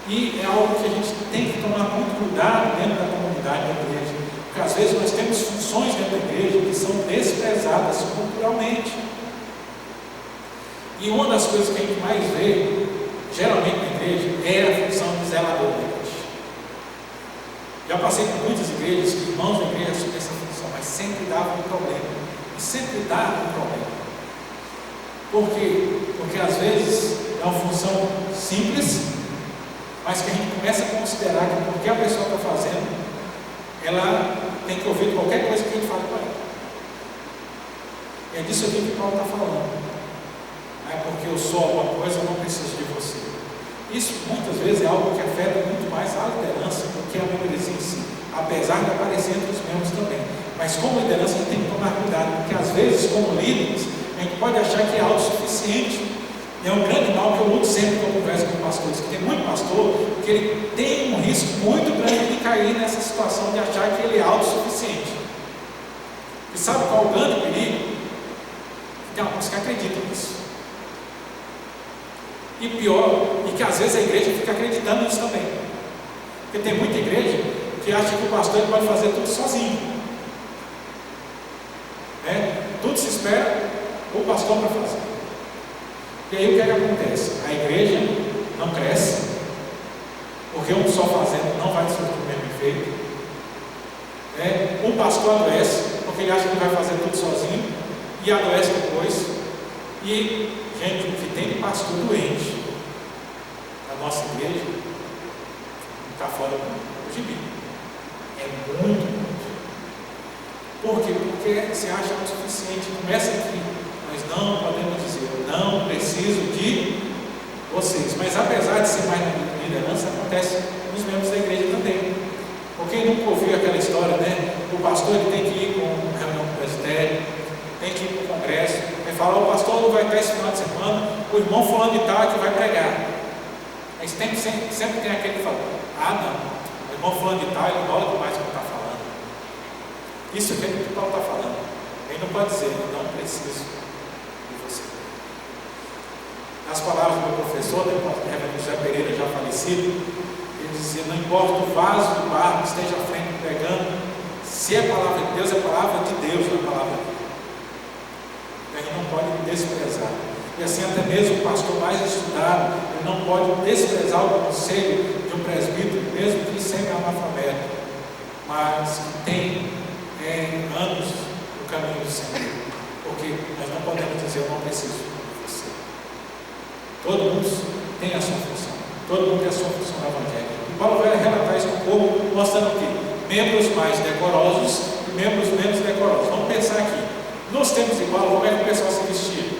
E é algo que a gente tem que tomar muito cuidado dentro da comunidade da igreja. Porque às vezes nós temos funções dentro da igreja que são desprezadas culturalmente. E uma das coisas que a gente mais vê, geralmente na igreja, é a função de zelador da igreja. Já passei por muitas igrejas que irmãos da igreja assumem essa função, mas sempre dava um problema. E sempre dá um problema. Por quê? Porque às vezes é uma função simples, mas que a gente começa a considerar que porque a pessoa está fazendo, ela tem que ouvir qualquer coisa que a gente fala com ela. É disso aqui que Paulo está falando. Não é porque eu sou alguma coisa, eu não preciso de você. Isso muitas vezes é algo que afeta muito mais a liderança do que a membresia em si, apesar de aparecer entre os membros também. Mas como liderança a gente tem que tomar cuidado, porque às vezes como líderes a gente pode achar que é autossuficiente. E é um grande mal que eu luto sempre quando eu converso com pastores, que tem muito pastor que ele tem um risco muito grande de cair nessa situação de achar que ele é autossuficiente. E sabe qual é o grande perigo? Tem alguns que acreditam nisso. E pior, e que às vezes a igreja fica acreditando nisso também. Porque tem muita igreja que acha que o pastor ele pode fazer tudo sozinho. Tudo se espera o pastor para fazer. E aí o que é que acontece? A igreja não cresce, porque um só fazendo não vai surtir o mesmo efeito. O pastor adoece, porque ele acha que vai fazer tudo sozinho, e adoece depois. E, gente, o que tem de pastor doente na nossa igreja está fora do gibi. É muito. Por quê? Porque se acha autossuficiente. Começa aqui. Nós não podemos dizer, eu não preciso de vocês. Mas apesar de ser mais na liderança, acontece nos membros da igreja também. Porque nunca ouviu aquela história, né? O pastor ele tem que ir com uma reunião do presbitério, tem que ir para o congresso, ele fala, o pastor não vai estar esse final de semana, o irmão fulano de tal é que vai pregar. Aí sempre tem aquele que fala, não, o irmão fulano de tal, ele rola demais o que está falando. Isso é o que o Paulo está falando. Ele não pode dizer, eu não preciso de você. Nas palavras do meu professor, o reverendo José Pereira, já falecido, ele dizia, não importa o vaso do barro que esteja à frente pregando, se é a palavra de Deus, é a palavra de Deus, não é a palavra de Deus. A gente não pode desprezar. E assim até mesmo o pastor mais estudado, ele não pode desprezar o conselho de um presbítero, mesmo que seja analfabeto, mas que tem anos no caminho do Senhor. Porque nós não podemos dizer, eu não preciso de você. Todo mundo tem a sua função. Todo mundo tem a sua função no Evangelho. E Paulo vai relatar isso um pouco, mostrando o quê? Membros mais decorosos e membros menos decorosos. Vamos pensar aqui. Nos tempos de Paulo, como é que o pessoal se vestia?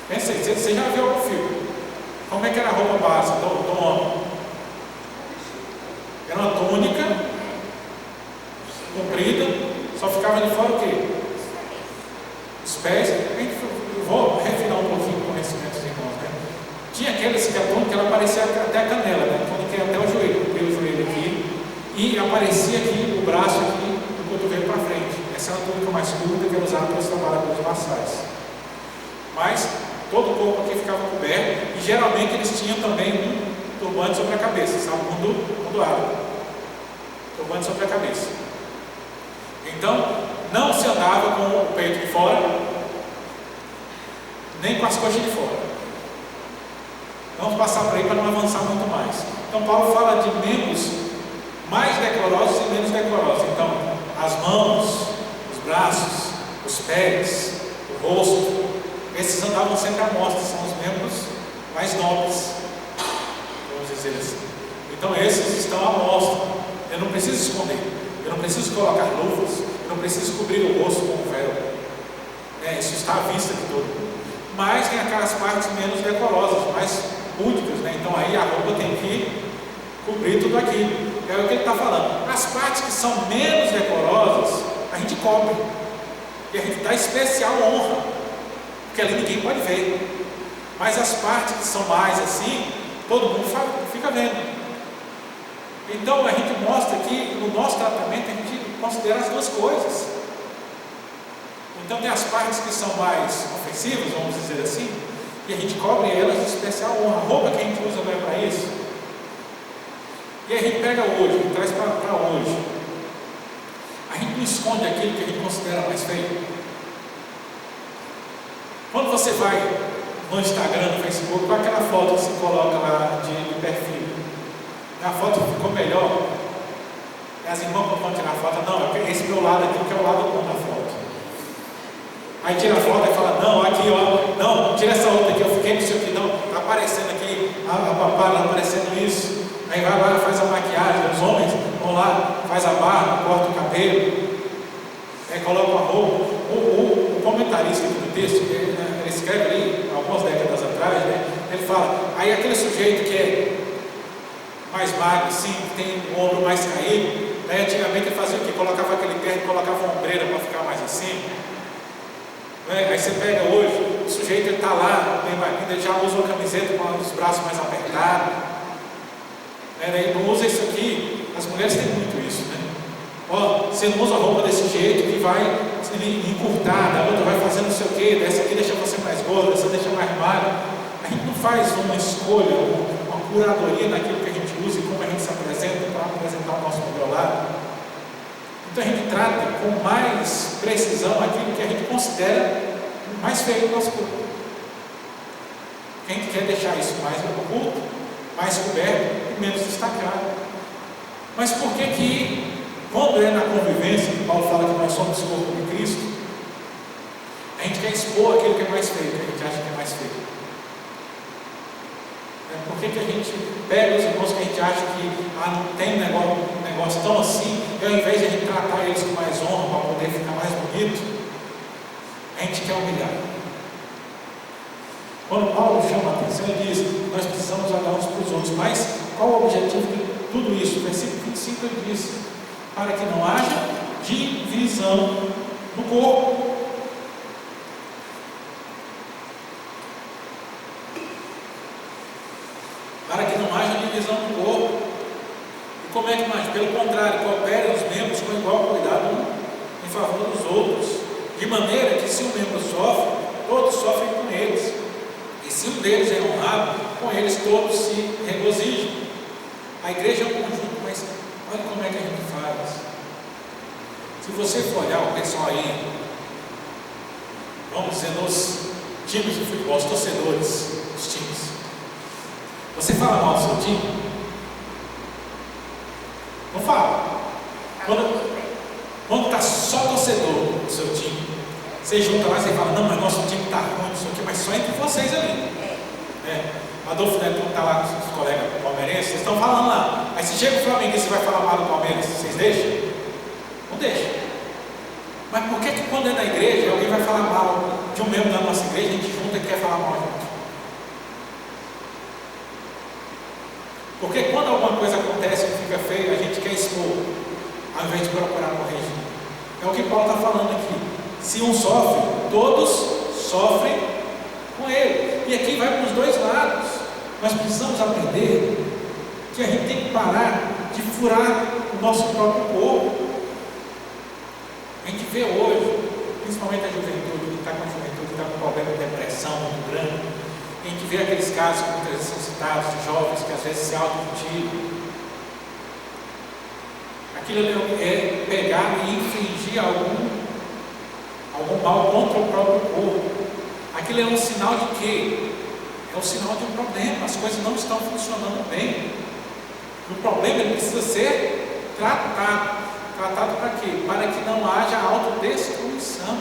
Pensa aí, você já viu algum filme? Como é que era a roupa básica do homem? Era uma túnica comprida, só ficava de fora o quê? Os pés. Eu vou refinar um pouquinho o conhecimento dos irmãos, né? Tinha aqueles que a túnica ela aparecia até a canela, né? A túnica ia até o joelho, cobria o joelho aqui, e aparecia aqui o braço aqui, do cotovelo para frente. Essa é a túnica mais curta que era usada pelos trabalhadores braçais. Mas todo o corpo aqui ficava coberto, e geralmente eles tinham também um turbante sobre a cabeça, sabe? Mundo árabe. Turbante sobre a cabeça. Então, não se andava com o peito de fora, nem com as coxas de fora. Vamos passar por aí para não avançar muito mais. Então, Paulo fala de membros mais decorosos e menos decorosos. Então, as mãos, os braços, os pés, o rosto, esses andavam sempre à mostra, são os membros mais nobres, vamos dizer assim. Então esses estão à mostra. Eu não preciso esconder. eu não preciso colocar luvas, eu não preciso cobrir o rosto com o véu. Isso está à vista de todo mundo. Mas tem aquelas partes menos decorosas, mais púdicas, né? Então aí a roupa tem que cobrir tudo aquilo. É o que ele está falando. As partes que são menos decorosas, a gente cobre. E a gente dá especial honra, porque ali ninguém pode ver. Mas as partes que são mais assim, todo mundo fica vendo. Então a gente mostra que no nosso tratamento a gente considera as duas coisas. Então tem as partes que são mais ofensivas, vamos dizer assim, e a gente cobre elas de especial honra. A roupa que a gente usa não é para isso. E a gente pega hoje, e traz para hoje. A gente não esconde aquilo que a gente considera mais feio. Quando você vai no Instagram, no Facebook, com aquela foto que você coloca lá de perfil, a foto ficou melhor. E as irmãs quando vão tirar a foto, não, esse meu lado aqui que é o lado bom da foto. Aí tira a foto e fala, não, aqui ó, não, tira essa outra aqui, eu fiquei no seu aqui, não, tá aparecendo aqui, a papada, tá aparecendo isso. Aí vai lá, faz a maquiagem, os homens vão lá, faz a barba, corta o cabelo, coloca a roupa. O comentarista aqui do texto, ele escreve ali, algumas décadas atrás, né, ele fala, aí aquele sujeito que é mais magro, assim, que tem o ombro mais caído, né, antigamente ele fazia o quê? Colocava aquele terno, colocava uma ombreira para ficar mais assim. Aí você pega hoje, o sujeito está lá, bem magrinho, ele já usa uma camiseta com os braços mais apertados. Ele não usa isso aqui, as mulheres têm muito isso, né? Ó, você não usa a roupa desse jeito que vai encurtar, a outra vai fazer não sei o quê, dessa aqui deixa você mais gorda, essa deixa mais magra. A gente não faz uma escolha, uma curadoria naquilo que a gente usa e como a gente se apresenta para apresentar o nosso melhor lado. Então a gente trata com mais precisão aquilo que a gente considera mais feio do nosso corpo. A gente quer deixar isso mais oculto, mais coberto e menos destacado. Mas por que quando é na convivência, que Paulo fala que nós somos o corpo de Cristo, a gente quer expor aquilo que é mais feio, que a gente acha que é mais feio? Por que a gente pega os irmãos que a gente acha que não tem um negócio tão assim, e ao invés de a gente tratar eles com mais honra, para poder ficar mais bonito, a gente quer humilhar? Quando Paulo chama a atenção, ele diz, nós precisamos olhar uns para os outros, mas qual o objetivo de tudo isso? Versículo 25 ele diz, para que não haja divisão no corpo. Para que não haja divisão no corpo. E como é que mais? Pelo contrário, cooperem os membros com igual cuidado em favor dos outros, de maneira que se um membro sofre, todos sofrem com eles. E se um deles é honrado, com eles todos se regozijam. A igreja é um conjunto, mas olha como é que a gente faz. Se você for olhar o pessoal aí, vamos dizer, nos times de futebol, os torcedores dos times, você fala mal do seu time? Não fala. Quando está só torcedor do seu time, você junta lá e fala, não, mas nosso time está ruim, isso aqui, mas só entre vocês ali. Adolfo Neto está lá com os colegas palmeirenses, vocês estão falando lá. Aí se chega o Flamengo e você vai falar mal do Palmeiras, vocês deixam? Não deixam. Mas por que quando é na igreja, alguém vai falar mal de um membro da nossa igreja, a gente junta e quer falar mal junto? Porque quando alguma coisa acontece que fica feio, a gente quer expor, ao invés de procurar corrigir. É o que Paulo está falando aqui. Se um sofre, todos sofrem com ele. E aqui vai para os dois lados. Nós precisamos aprender que a gente tem que parar de furar o nosso próprio corpo. A gente vê hoje, principalmente a juventude, que está com a juventude, que está com problema de depressão muito grande. A gente vê aqueles casos que muitas vezes são citados de jovens que às vezes se automutilam. Aquilo é pegar e infligir algum mal contra o próprio corpo. Aquilo é um sinal de quê? É um sinal de um problema. As coisas não estão funcionando bem. O problema ele precisa ser tratado. Tratado para quê? Para que não haja autodestruição.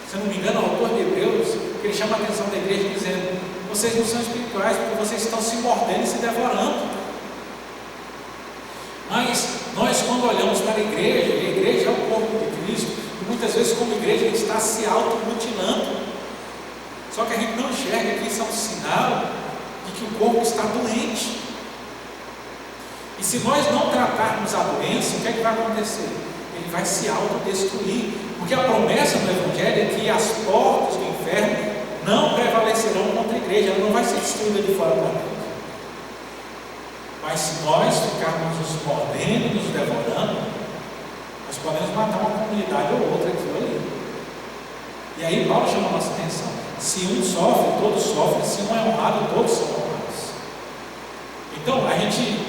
Se eu não me engano, o autor de Hebreus, ele chama a atenção da igreja dizendo, vocês não são espirituais porque vocês estão se mordendo e se devorando. Mas Nós, quando olhamos para a igreja é o corpo de Cristo, e muitas vezes, como igreja, a gente está se automutilando. Só que a gente não enxerga que isso é um sinal de que o corpo está doente. E se nós não tratarmos a doença, o que é que vai acontecer? Ele vai se autodestruir. Porque a promessa do Evangelho é que as portas do inferno não prevalecerão contra a igreja, ela não vai ser destruída de fora para dentro. Mas se nós ficarmos nos mordendo, nos devorando, nós podemos matar uma comunidade ou outra aqui ou ali. E aí Paulo chama a nossa atenção: se um sofre, todos sofrem; se um é honrado, todos são honrados. Então a gente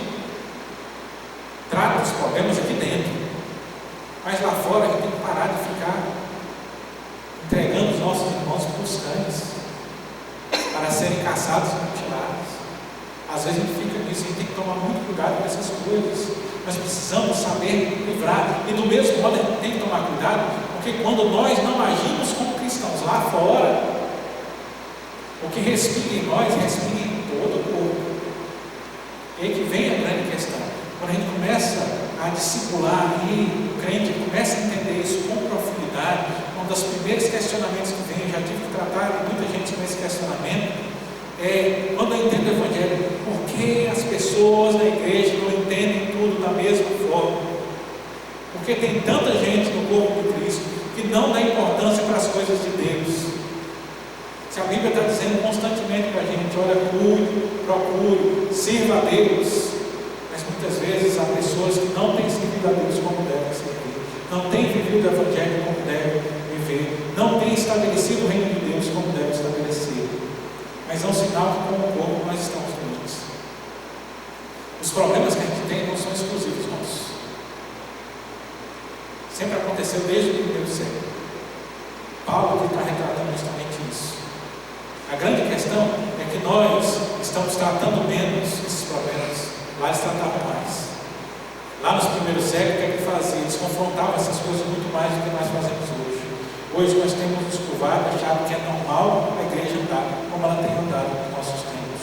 trata os problemas aqui dentro, mas lá fora a gente tem que parar de ficar entregando os nossos irmãos para os cães, para serem caçados e mutilados. Às vezes a gente fica nisso, a gente tem que tomar muito cuidado com essas coisas. Nós precisamos saber livrar, e do mesmo modo a gente tem que tomar cuidado, porque quando nós não agimos como cristãos lá fora, o que respira em nós, respira em todo o corpo. E aí que vem a grande questão. Quando a gente começa a discipular e o crente começa a entender isso com profundidade, um dos primeiros questionamentos que vem, eu já tive que tratar de muita gente com esse questionamento, é quando eu entendo o Evangelho: por que as pessoas na igreja não entendem tudo da mesma forma? Porque tem tanta gente no corpo de Cristo que não dá importância para as coisas de Deus. Se a Bíblia está dizendo constantemente para a gente: olha, cuide, procure, sirva a Deus. Mas muitas vezes há pessoas que não têm servido a Deus como devem servir, não têm vivido o Evangelho como devem viver, não têm estabelecido o reino de Deus como devem estabelecer. Mas é um sinal que, como corpo, nós estamos doentes. Os problemas que a gente tem não são exclusivos nossos. Sempre aconteceu desde o primeiro século. Paulo está retratando justamente isso. A grande questão é que nós estamos tratando menos esses problemas. Lá eles tratavam mais. Lá nos primeiros séculos, o que é que fazia? Eles confrontavam essas coisas muito mais do que nós fazemos hoje. Hoje nós temos nos curvado, achado que é normal a igreja andar como ela tem andado nos nossos tempos.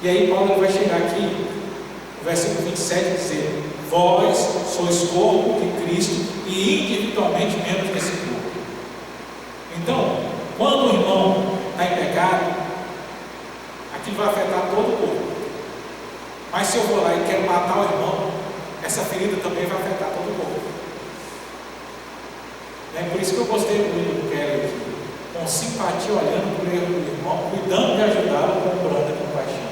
E aí Paulo vai chegar aqui, no versículo 27, dizer: vós sois corpo de Cristo e individualmente membros desse corpo. Então, quando o irmão está em pecado, aquilo vai afetar todo o corpo. Mas se eu vou lá e quero matar o irmão, essa ferida também vai afetar todo o corpo. É por isso que eu gostei muito do Kelly aqui, com simpatia, olhando para o erro do irmão, cuidando de ajudá-lo com branda compaixão.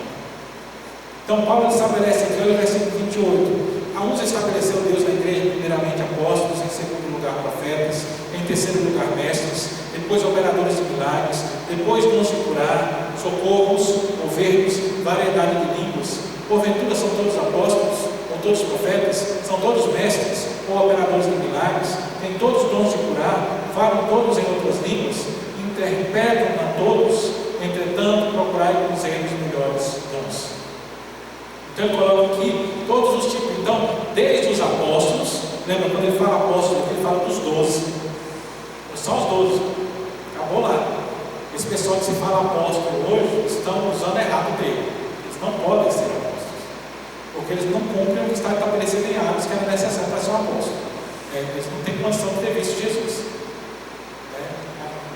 Então Paulo estabelece aqui, olha o versículo 28: a uns estabeleceu Deus na igreja primeiramente apóstolos, em segundo lugar profetas, em terceiro lugar mestres, depois operadores de milagres, depois dons de curar, socorros, governos, variedade de línguas. Porventura são todos apóstolos, ou todos profetas, são todos mestres, ou operadores de milagres, têm todos dons de curar, falam todos em outras línguas, interpretam a todos, entretanto procurai com zelo os melhores dons. Então ele coloca aqui todos os tipos. Então, desde os apóstolos, lembra quando ele fala apóstolos, ele fala dos 12. São os 12. Acabou lá. Esse pessoal que se fala apóstolo hoje estão usando errado o termo. Eles não podem ser apóstolos, porque eles não cumprem o que está estabelecido em Atos, que era necessário para ser um apóstolo. Eles não têm condição de ter visto Jesus.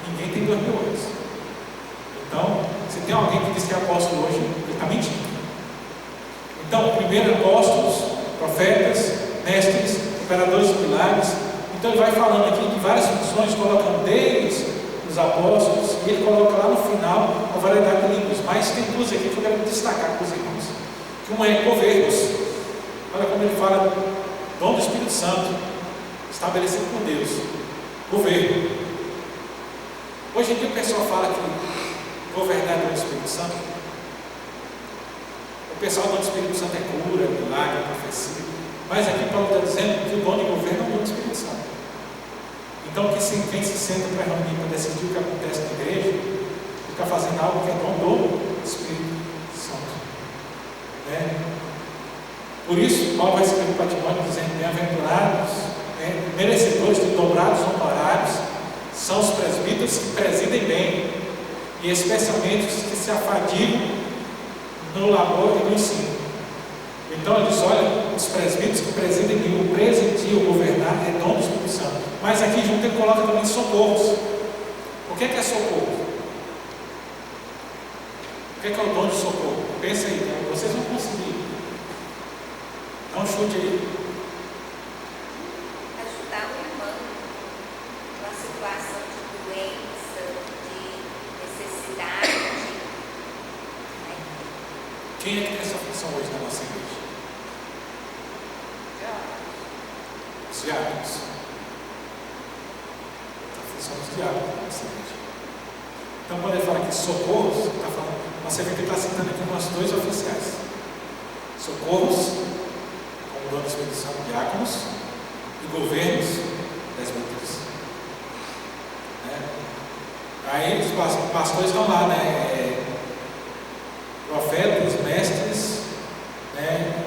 Ninguém tem 2000 anos. Então, se tem alguém que diz que é apóstolo hoje, ele está mentindo. Então, primeiro apóstolos, profetas, mestres, operadores de milagres. Então ele vai falando aqui de várias funções, colocando desde os apóstolos, e ele coloca lá no final a variedade de línguas. Mas tem duas aqui que eu quero destacar com os irmãos. Que uma é governos. Olha como ele fala: dom do Espírito Santo, estabelecido por Deus. Governo. Hoje em dia o pessoal fala que governar é dom do Espírito Santo. O pessoal do Espírito Santo é cura, milagre, profecia. Mas aqui Paulo está dizendo que o dom de governo é o dom do Espírito Santo. Então quem se senta para reunir, para decidir o que acontece na igreja, fica fazendo algo que é dom do Espírito Santo. Por isso, Paulo vai escrever para Timóteo dizendo: bem-aventurados, merecedores de dobrados honorários, são os presbíteros que presidem bem, e especialmente os que se afadigam no labor e no ensino. Então ele diz, olha, os presbíteros que presidem e o presidir, o governar, é dom do Espírito Santo. Mas aqui junto ele coloca também socorros. O que é socorro? O que é o dom de socorro? Pensa aí, né? Vocês vão conseguir. Dá um chute aí. Ajudar o irmão numa situação de doença, de necessidade. Quem é que tem essa função hoje na nossa igreja? Os diáconos. A função dos diáconos na nossa igreja. Então, quando ele fala aqui socorros, está falando, você vê que ele está citando aqui umas dois oficiais. Socorros, como o nome dos Espíritos são diáconos, e governos, presbíteros. Aí os pastores estão lá, né? Profetas, mestres, né?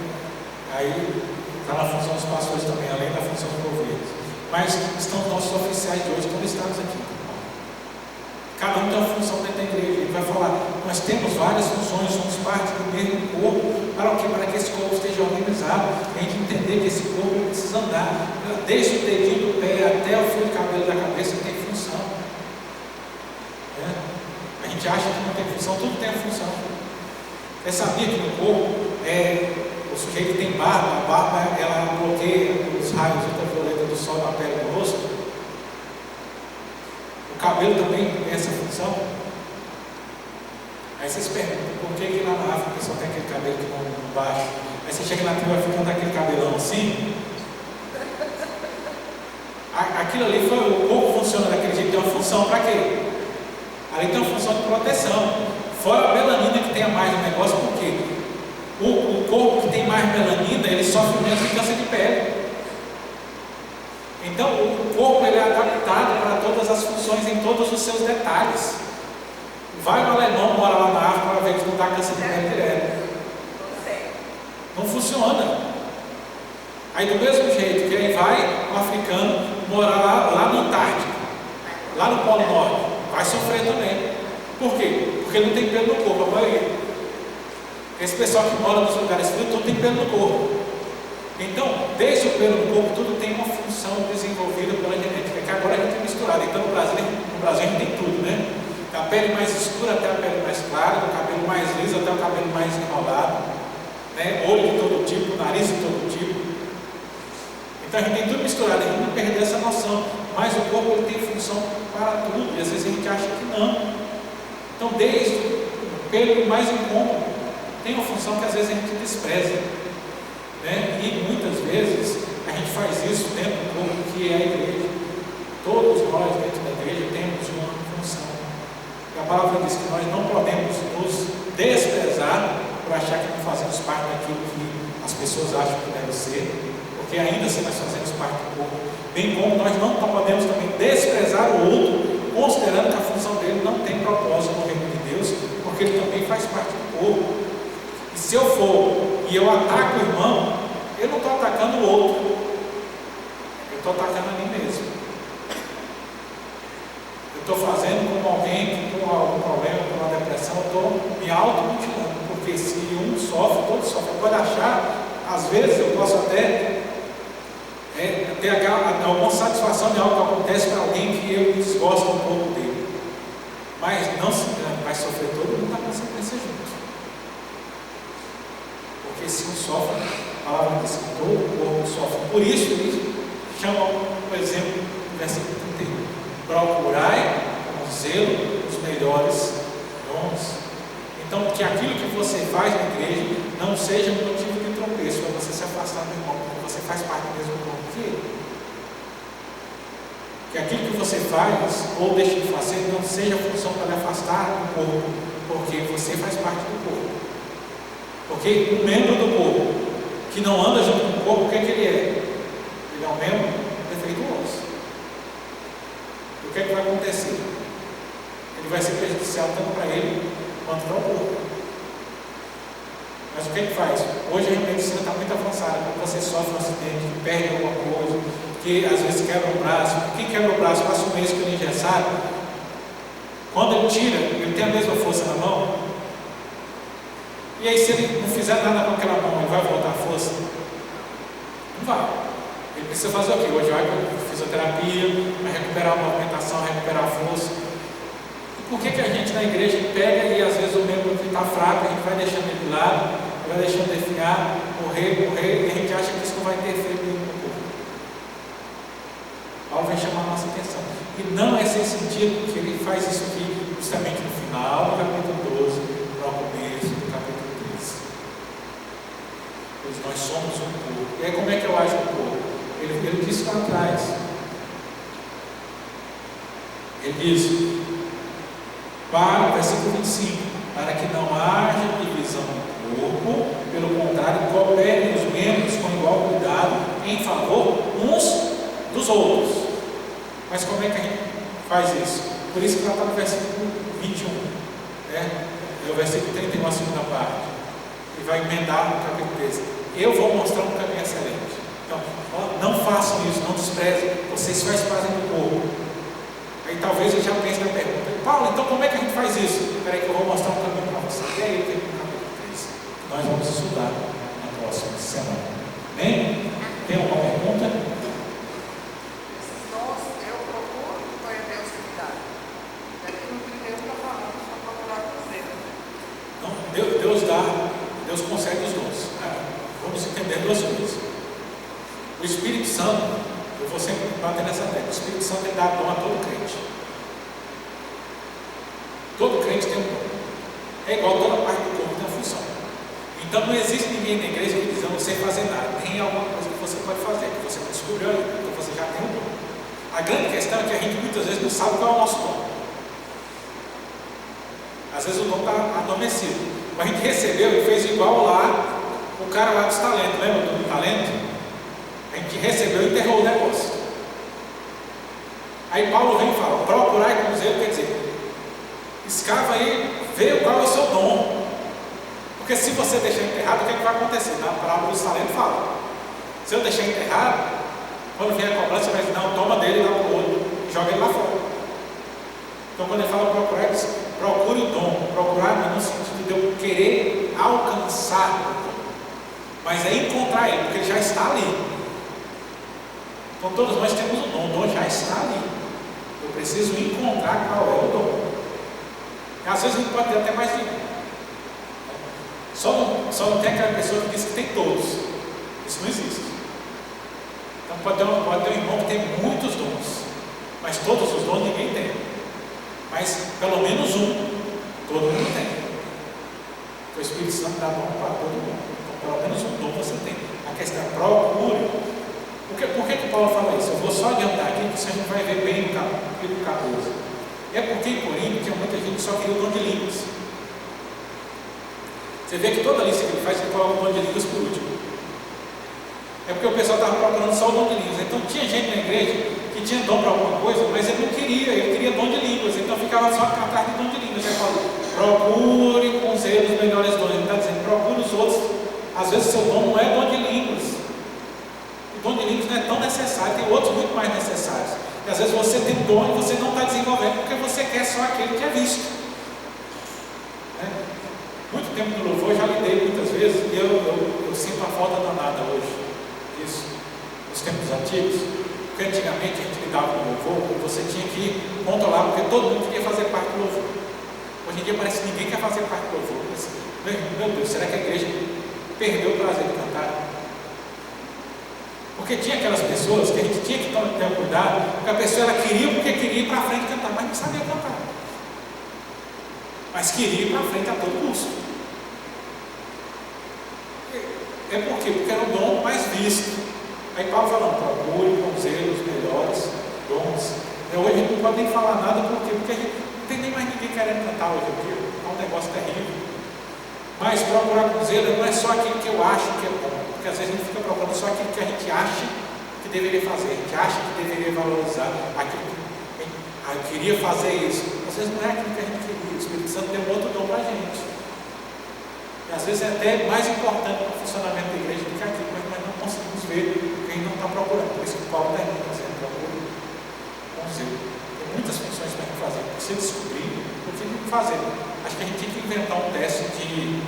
Aí está na função dos pastores também, além da função dos governos. Mas estão os nossos oficiais de hoje, como estamos aqui. Cada um tem uma função dentro da igreja. Ele vai falar, nós temos várias funções, somos parte do mesmo corpo. Para o quê? Para que esse corpo esteja organizado. A gente entender que esse corpo precisa andar. Desde o dedinho do pé até o fio de cabelo da cabeça tem função. A gente acha que não tem função, tudo tem função. Você sabia que no corpo, o sujeito tem barba, a barba ela bloqueia os raios ultravioleta do sol na pele do rosto? O cabelo também tem essa função? Aí vocês perguntam, por que lá na África o pessoal tem aquele cabelo que não baixo? Aí você chega na tribo e vai ficando aquele cabelão assim? Aquilo ali foi, o corpo funciona daquele jeito, tem uma função para quê? Ali tem uma função de proteção. Fora a melanina que tem a mais no negócio, porque o corpo que tem mais melanina, ele sofre menos de câncer de pele. Então o corpo ele é adaptado para todas as funções em todos os seus detalhes. Vai no alemão, mora lá na África para ver que não dá câncer de pele direto. Não funciona. Aí do mesmo jeito que aí vai o africano morar lá no Antártico, lá no Polo Norte, vai sofrer também. Por quê? Porque não tem pelo no corpo, a maioria. Esse pessoal que mora nos lugares frios, tudo tem pelo no corpo. Então, desde o pelo no corpo, tudo tem uma função desenvolvida pela genética, que agora a gente é misturado. Então, no Brasil a gente tem tudo, né? Da pele mais escura até a pele mais clara, do cabelo mais liso até o cabelo mais enrolado, né? Olho de todo tipo, nariz de todo tipo. Então, a gente tem tudo misturado, a gente não perdeu essa noção. Mas o corpo ele tem função para tudo, e às vezes a gente acha que não. Então, desde o pelo mais incômodo, tem uma função que às vezes a gente despreza, né? E muitas vezes a gente faz isso dentro do corpo que é a igreja. Todos nós dentro da igreja temos uma função. E a palavra diz que nós não podemos nos desprezar por achar que não fazemos parte daquilo que as pessoas acham que deve ser, porque ainda assim nós fazemos parte do corpo. Bem como nós não podemos também desprezar o outro, considerando que a função dele não tem propósito no reino de Deus, porque ele também faz parte do corpo. E se eu for e eu ataco o irmão, eu não estou atacando o outro, eu estou atacando a mim mesmo. Eu estou fazendo como alguém que com algum problema, com uma depressão, eu estou me automutilando, porque se um sofre, todos sofrem. Pode achar, às vezes eu posso até ter alguma satisfação de algo que acontece para alguém que eu desgosto um pouco dele. Mas não se engane, vai sofrer todo mundo na consequência junto. Porque se um sofre, a palavra diz que todo o corpo sofre. Por isso eles chamam, por exemplo, no versículo 31, procurai com zelo os melhores dons. Então, que aquilo que você faz na igreja não seja motivo de tropeço para você se afastar do irmão, porque você faz parte do mesmo corpo que ele. Que aquilo que você faz ou deixa de fazer não seja função para lhe afastar do corpo, porque você faz parte do corpo. Porque um membro do corpo que não anda junto com o corpo, o que é que ele é? Ele é um membro defeituoso. E o que é que vai acontecer? Ele vai ser prejudicial tanto para ele quanto para o corpo. Mas o que é que faz? Hoje a medicina está muito avançada. Quando você sofre um acidente, perde alguma coisa, que às vezes quebra o braço. Quem quebra o braço passa um mês com ele engessado. Quando ele tira, ele tem a mesma força na mão. E aí, se ele não fizer nada com aquela mão, ele vai voltar a força? Não vai. Ele precisa fazer o quê? Hoje vai para fisioterapia, vai recuperar a movimentação, recuperar a força. E por que a gente na igreja pega e às vezes o membro que está fraco, a gente vai deixando ele de lado, vai deixando ele ficar, morrer, e a gente acha que isso não vai ter efeito nenhum no corpo? Paulo vai chamar a nossa atenção. E não é sem sentido que ele faz isso aqui justamente no final do capítulo 12, para o começo do capítulo 13. Pois nós somos um corpo. E aí como é que eu ajo no corpo? Ele disse lá atrás. Ele diz, versículo 25, para que não haja divisão no corpo, pelo contrário, cooperem os membros com igual cuidado em favor uns dos outros. Mas como é que a gente faz isso? Por isso que ela está no versículo 21, né? É o versículo 31, a segunda parte, e vai emendar no capítulo 13. Eu vou mostrar um caminho excelente. Então, não façam isso, não desprezem, vocês fazem do corpo. Aí talvez eu já pense na pergunta, Paulo, então como é que a gente faz isso? Espera aí que eu vou mostrar um caminho para você. E aí tem no capítulo 13. Nós vamos estudar na próxima semana. Bem? Tem alguma pergunta? Esses dons eu procuro ou é Deus que me dá? Daqui no primeiro está falando para procurar fazer. Não, Deus concede os dons. Vamos entender duas coisas. O Espírito Santo, eu vou sempre bater nessa tecla, o Espírito Santo ele dá dom a todo crente. Todo crente tem um dom. É igual toda parte do corpo tem uma função. Então não existe ninguém na igreja que diz, eu não sei fazer nada. Tem alguma coisa que você pode fazer, que você descobriu aí, então você já tem um dom. A grande questão é que a gente muitas vezes não sabe qual é o nosso dom. Às vezes o dom está adormecido. Mas a gente recebeu e fez igual lá, o cara lá dos talentos, lembra do talento? A gente recebeu e enterrou o negócio. Aí Paulo vem e fala, procurar com zelo, quer dizer, escava aí, vê qual é o seu dom. Porque se você deixar enterrado, o que, é que vai acontecer? Na parábola dos talentos fala, se eu deixar enterrado, quando vier a cobrança, você vai dizer, não, toma dele e dá para o outro, e joga ele lá fora. Então quando ele fala procurar, ele diz, procure o dom. Procurar não é no sentido de eu querer alcançar o dom, mas é encontrar ele, porque ele já está ali. Então todos nós temos um dom, o dom já está ali. Eu preciso encontrar qual é o dom. E às vezes a gente pode ter até mais de um. Só não tem aquela pessoa que diz que tem todos. Isso não existe. Então pode ter um irmão que tem muitos dons, mas todos os dons ninguém tem. Mas pelo menos um, todo mundo tem. O Espírito Santo dá dom para todo mundo. Então pelo menos um dom você tem. A questão é procure. Por que Paulo fala isso? Eu vou só adiantar aqui, que isso a gente vai ver bem no capítulo 14. É porque em Corinto tinha muita gente que só queria o dom de línguas. Você vê que toda lista que ele faz, ele coloca o dom de línguas por último. É porque o pessoal estava procurando só o dom de línguas. Então tinha gente na igreja que tinha dom para alguma coisa, mas ele não queria, ele queria dom de línguas. Então ficava só atrás de dom de línguas. Ele fala, procure com zelo os melhores dons. Ele está dizendo, procure os outros. Às vezes seu dom não é dom de línguas. O dom de línguas não é tão necessário, tem outros muito mais necessários. E às vezes você tem um dom e você não está desenvolvendo porque você quer só aquele que é visto. Né? Muito tempo no louvor, eu já lidei muitas vezes e eu sinto a falta danada hoje disso, nos tempos antigos, porque antigamente a gente lidava no louvor e você tinha que controlar, porque todo mundo queria fazer parte do louvor. Hoje em dia parece que ninguém quer fazer parte do louvor. Mas, meu Deus, será que a igreja perdeu o prazer de cantar? Porque tinha aquelas pessoas que a gente tinha que ter cuidado, porque a pessoa ela queria porque queria ir para frente cantar, mas não sabia cantar. Mas queria ir para frente a todo custo. É por quê? Porque era o dom mais visto. Aí Paulo falando, procure com zelo os melhores dons. Hoje a gente não pode nem falar nada, por quê? Porque a gente não tem nem mais ninguém querendo cantar hoje em dia. É um negócio terrível. Mas procurar com zelo não é só aquilo que eu acho que é bom. Porque às vezes a gente fica procurando só aquilo que a gente acha que deveria fazer, a gente acha que deveria valorizar aquilo que eu queria fazer isso. Às vezes não é aquilo que a gente queria. O Espírito Santo deu outro dom para a gente. E às vezes é até mais importante para o funcionamento da igreja do que aquilo, mas nós não conseguimos ver porque a gente não está procurando. Por isso que Paulo termina dizendo, procura com zelo. Tem muitas funções para a gente fazer. Precisa descobrir o que fazer. Acho que a gente tinha que inventar um teste de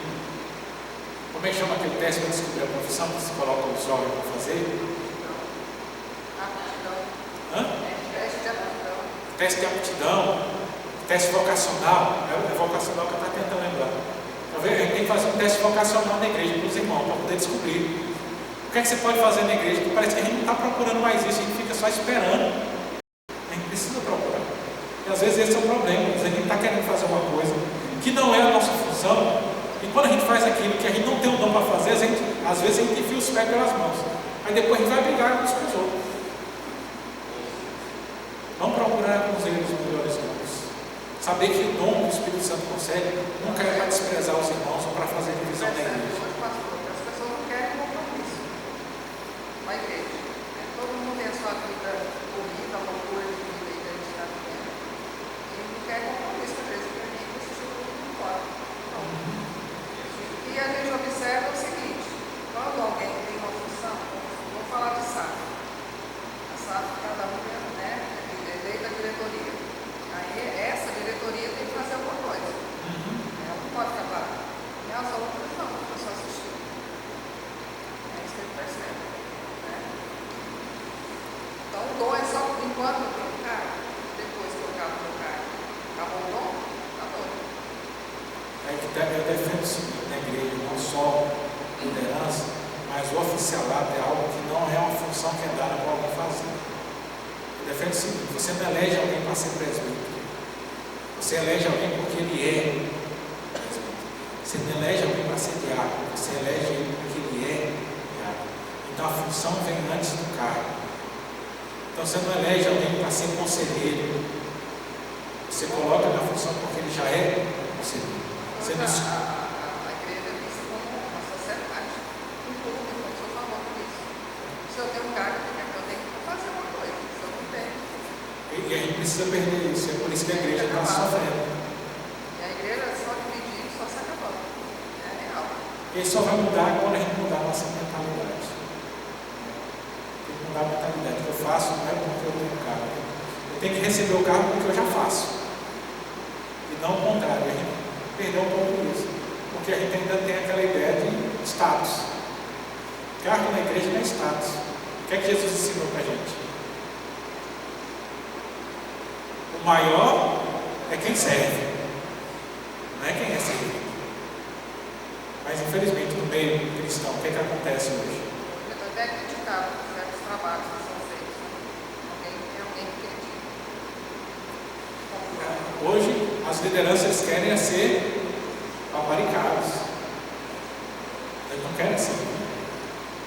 Como é que chama aquele teste para descobrir a profissão que se coloca o jovem para fazer? Hã? Teste de aptidão. Teste de aptidão, teste vocacional. É vocacional que eu estava tentando lembrar. Tá vendo? A gente tem que fazer um teste vocacional na igreja para os irmãos, para poder descobrir. O que é que você pode fazer na igreja? Que parece que a gente não está procurando mais isso, a gente fica só esperando. A gente precisa procurar. E às vezes esse é o problema. Às vezes a gente está querendo fazer uma coisa que não é a nossa função. E quando a gente faz aquilo que a gente não tem o dom para fazer, às vezes a gente enfia os pés pelas mãos. Aí depois a gente vai brigar uns com os outros. Vamos procurar com eles os melhores dons. Saber que o dom que o Espírito Santo concede nunca é para desprezar os irmãos ou para fazer divisão da igreja. As pessoas não querem compromisso com a igreja. Todo mundo tem a sua vida corrida, a loucura de vida que a gente está vivendo. E não quer compromisso com a igreja, porque a gente precisa de tudo embora. E a gente observa o seguinte: quando alguém tem uma função, vou falar de SAF. A SAF, cada um é eleita a diretoria. Aí essa diretoria tem que fazer alguma coisa. Ela não pode acabar. E as outras não, é só assistir. É isso que ele percebe. Né? Então o dom é só enquanto eu tenho cargo. Depois que eu acabo meu cargo, acabou o dom? Acabou. Eu defendo o seguinte na igreja, não só liderança, mas o oficialato é algo que não é uma função que é dada para alguém fazer. Eu defendo o seguinte: você não elege alguém para ser presbítero, você elege alguém porque ele é presbítero. Você não elege alguém para ser diácono, você elege ele porque ele é diácono. Então a função vem antes do cargo. Então você não elege alguém para ser conselheiro, você coloca na função porque ele já é conselheiro. A igreja é vista como uma sociedade, um clube, como o senhor falou por isso. Se eu tenho um cargo, eu tenho que fazer uma coisa, se eu não tenho. E a gente precisa perder isso, é por isso que a igreja está sofrendo. E a igreja só dividir, só se acabando. É real. E isso só vai mudar quando a gente mudar a nossa mentalidade. Tem que mudar a mentalidade. O que eu faço não é porque eu tenho cargo. Eu tenho que receber o cargo porque eu já faço. E não o contrário. A gente perdeu um pouco isso. Porque a gente ainda tem aquela ideia de status. Cargo na igreja não é status. O que é que Jesus ensinou para a gente? O maior é quem serve, não é quem é servido. Mas infelizmente no meio cristão, o que é que acontece hoje? Eu estou até criticado por certos trabalhos que são feitos. Alguém critica. Hoje as lideranças querem ser paparicados. Eles não querem ser.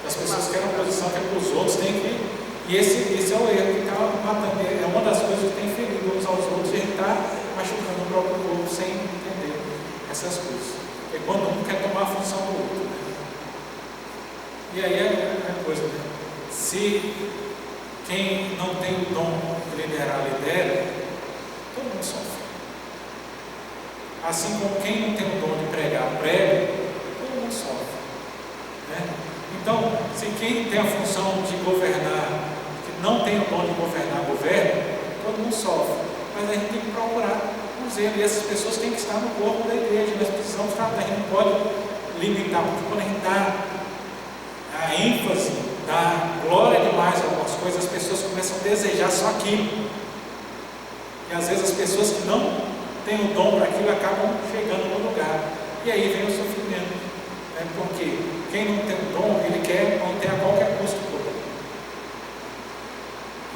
As pessoas querem uma posição que é para os outros, tem que. E esse é o erro que está matando. É uma das coisas que tem ferido uns aos outros, e a gente está machucando o próprio corpo sem entender essas coisas. É quando um quer tomar a função do outro. Né? E aí é a coisa, né? Se quem não tem o dom de liderar, lidera, todo mundo sofre. Assim como quem não tem o dom de pregar, prega, todo mundo sofre. Né? Então, se quem tem a função de governar, que não tem o dom de governar, governa, todo mundo sofre. Mas a gente tem que procurar o zelo, e essas pessoas têm que estar no corpo da igreja. Nós precisamos tratar, a gente não pode limitar, porque quando a gente dá a ênfase, dá glória demais a algumas coisas, as pessoas começam a desejar só aquilo. E às vezes as pessoas que não têm o dom para aquilo acabam chegando no lugar. E aí vem o sofrimento. Né? Porque quem não tem o dom, ele quer manter a qualquer custo o dom.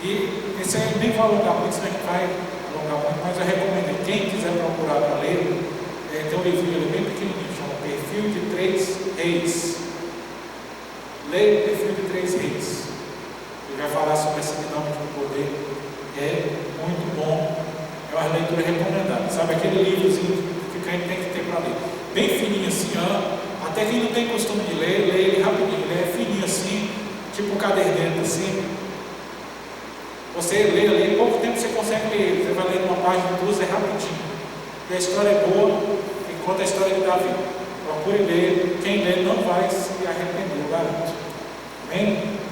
E esse aí nem vou alongar muito, senão a gente vai alongar muito, mas eu recomendo, quem quiser procurar para ler, tem um livrinho bem pequenininho, chama Perfil de Três Reis. Leia o Perfil de Três Reis. Ele vai falar sobre essa dinâmica do poder. É muito bom. É uma leitura recomendada. Sabe aquele livrozinho que o crente tem que ter para ler? Bem fininho assim, ó. Até quem não tem costume de ler, lê ele rapidinho. Ele é fininho assim, tipo um caderneta assim. Você lê ali, em pouco tempo você consegue ler ele. Você vai ler uma página, duas, é rapidinho. E a história é boa, e conta a história de Davi. Procure ler. Quem lê não vai se arrepender, eu garanto. Amém?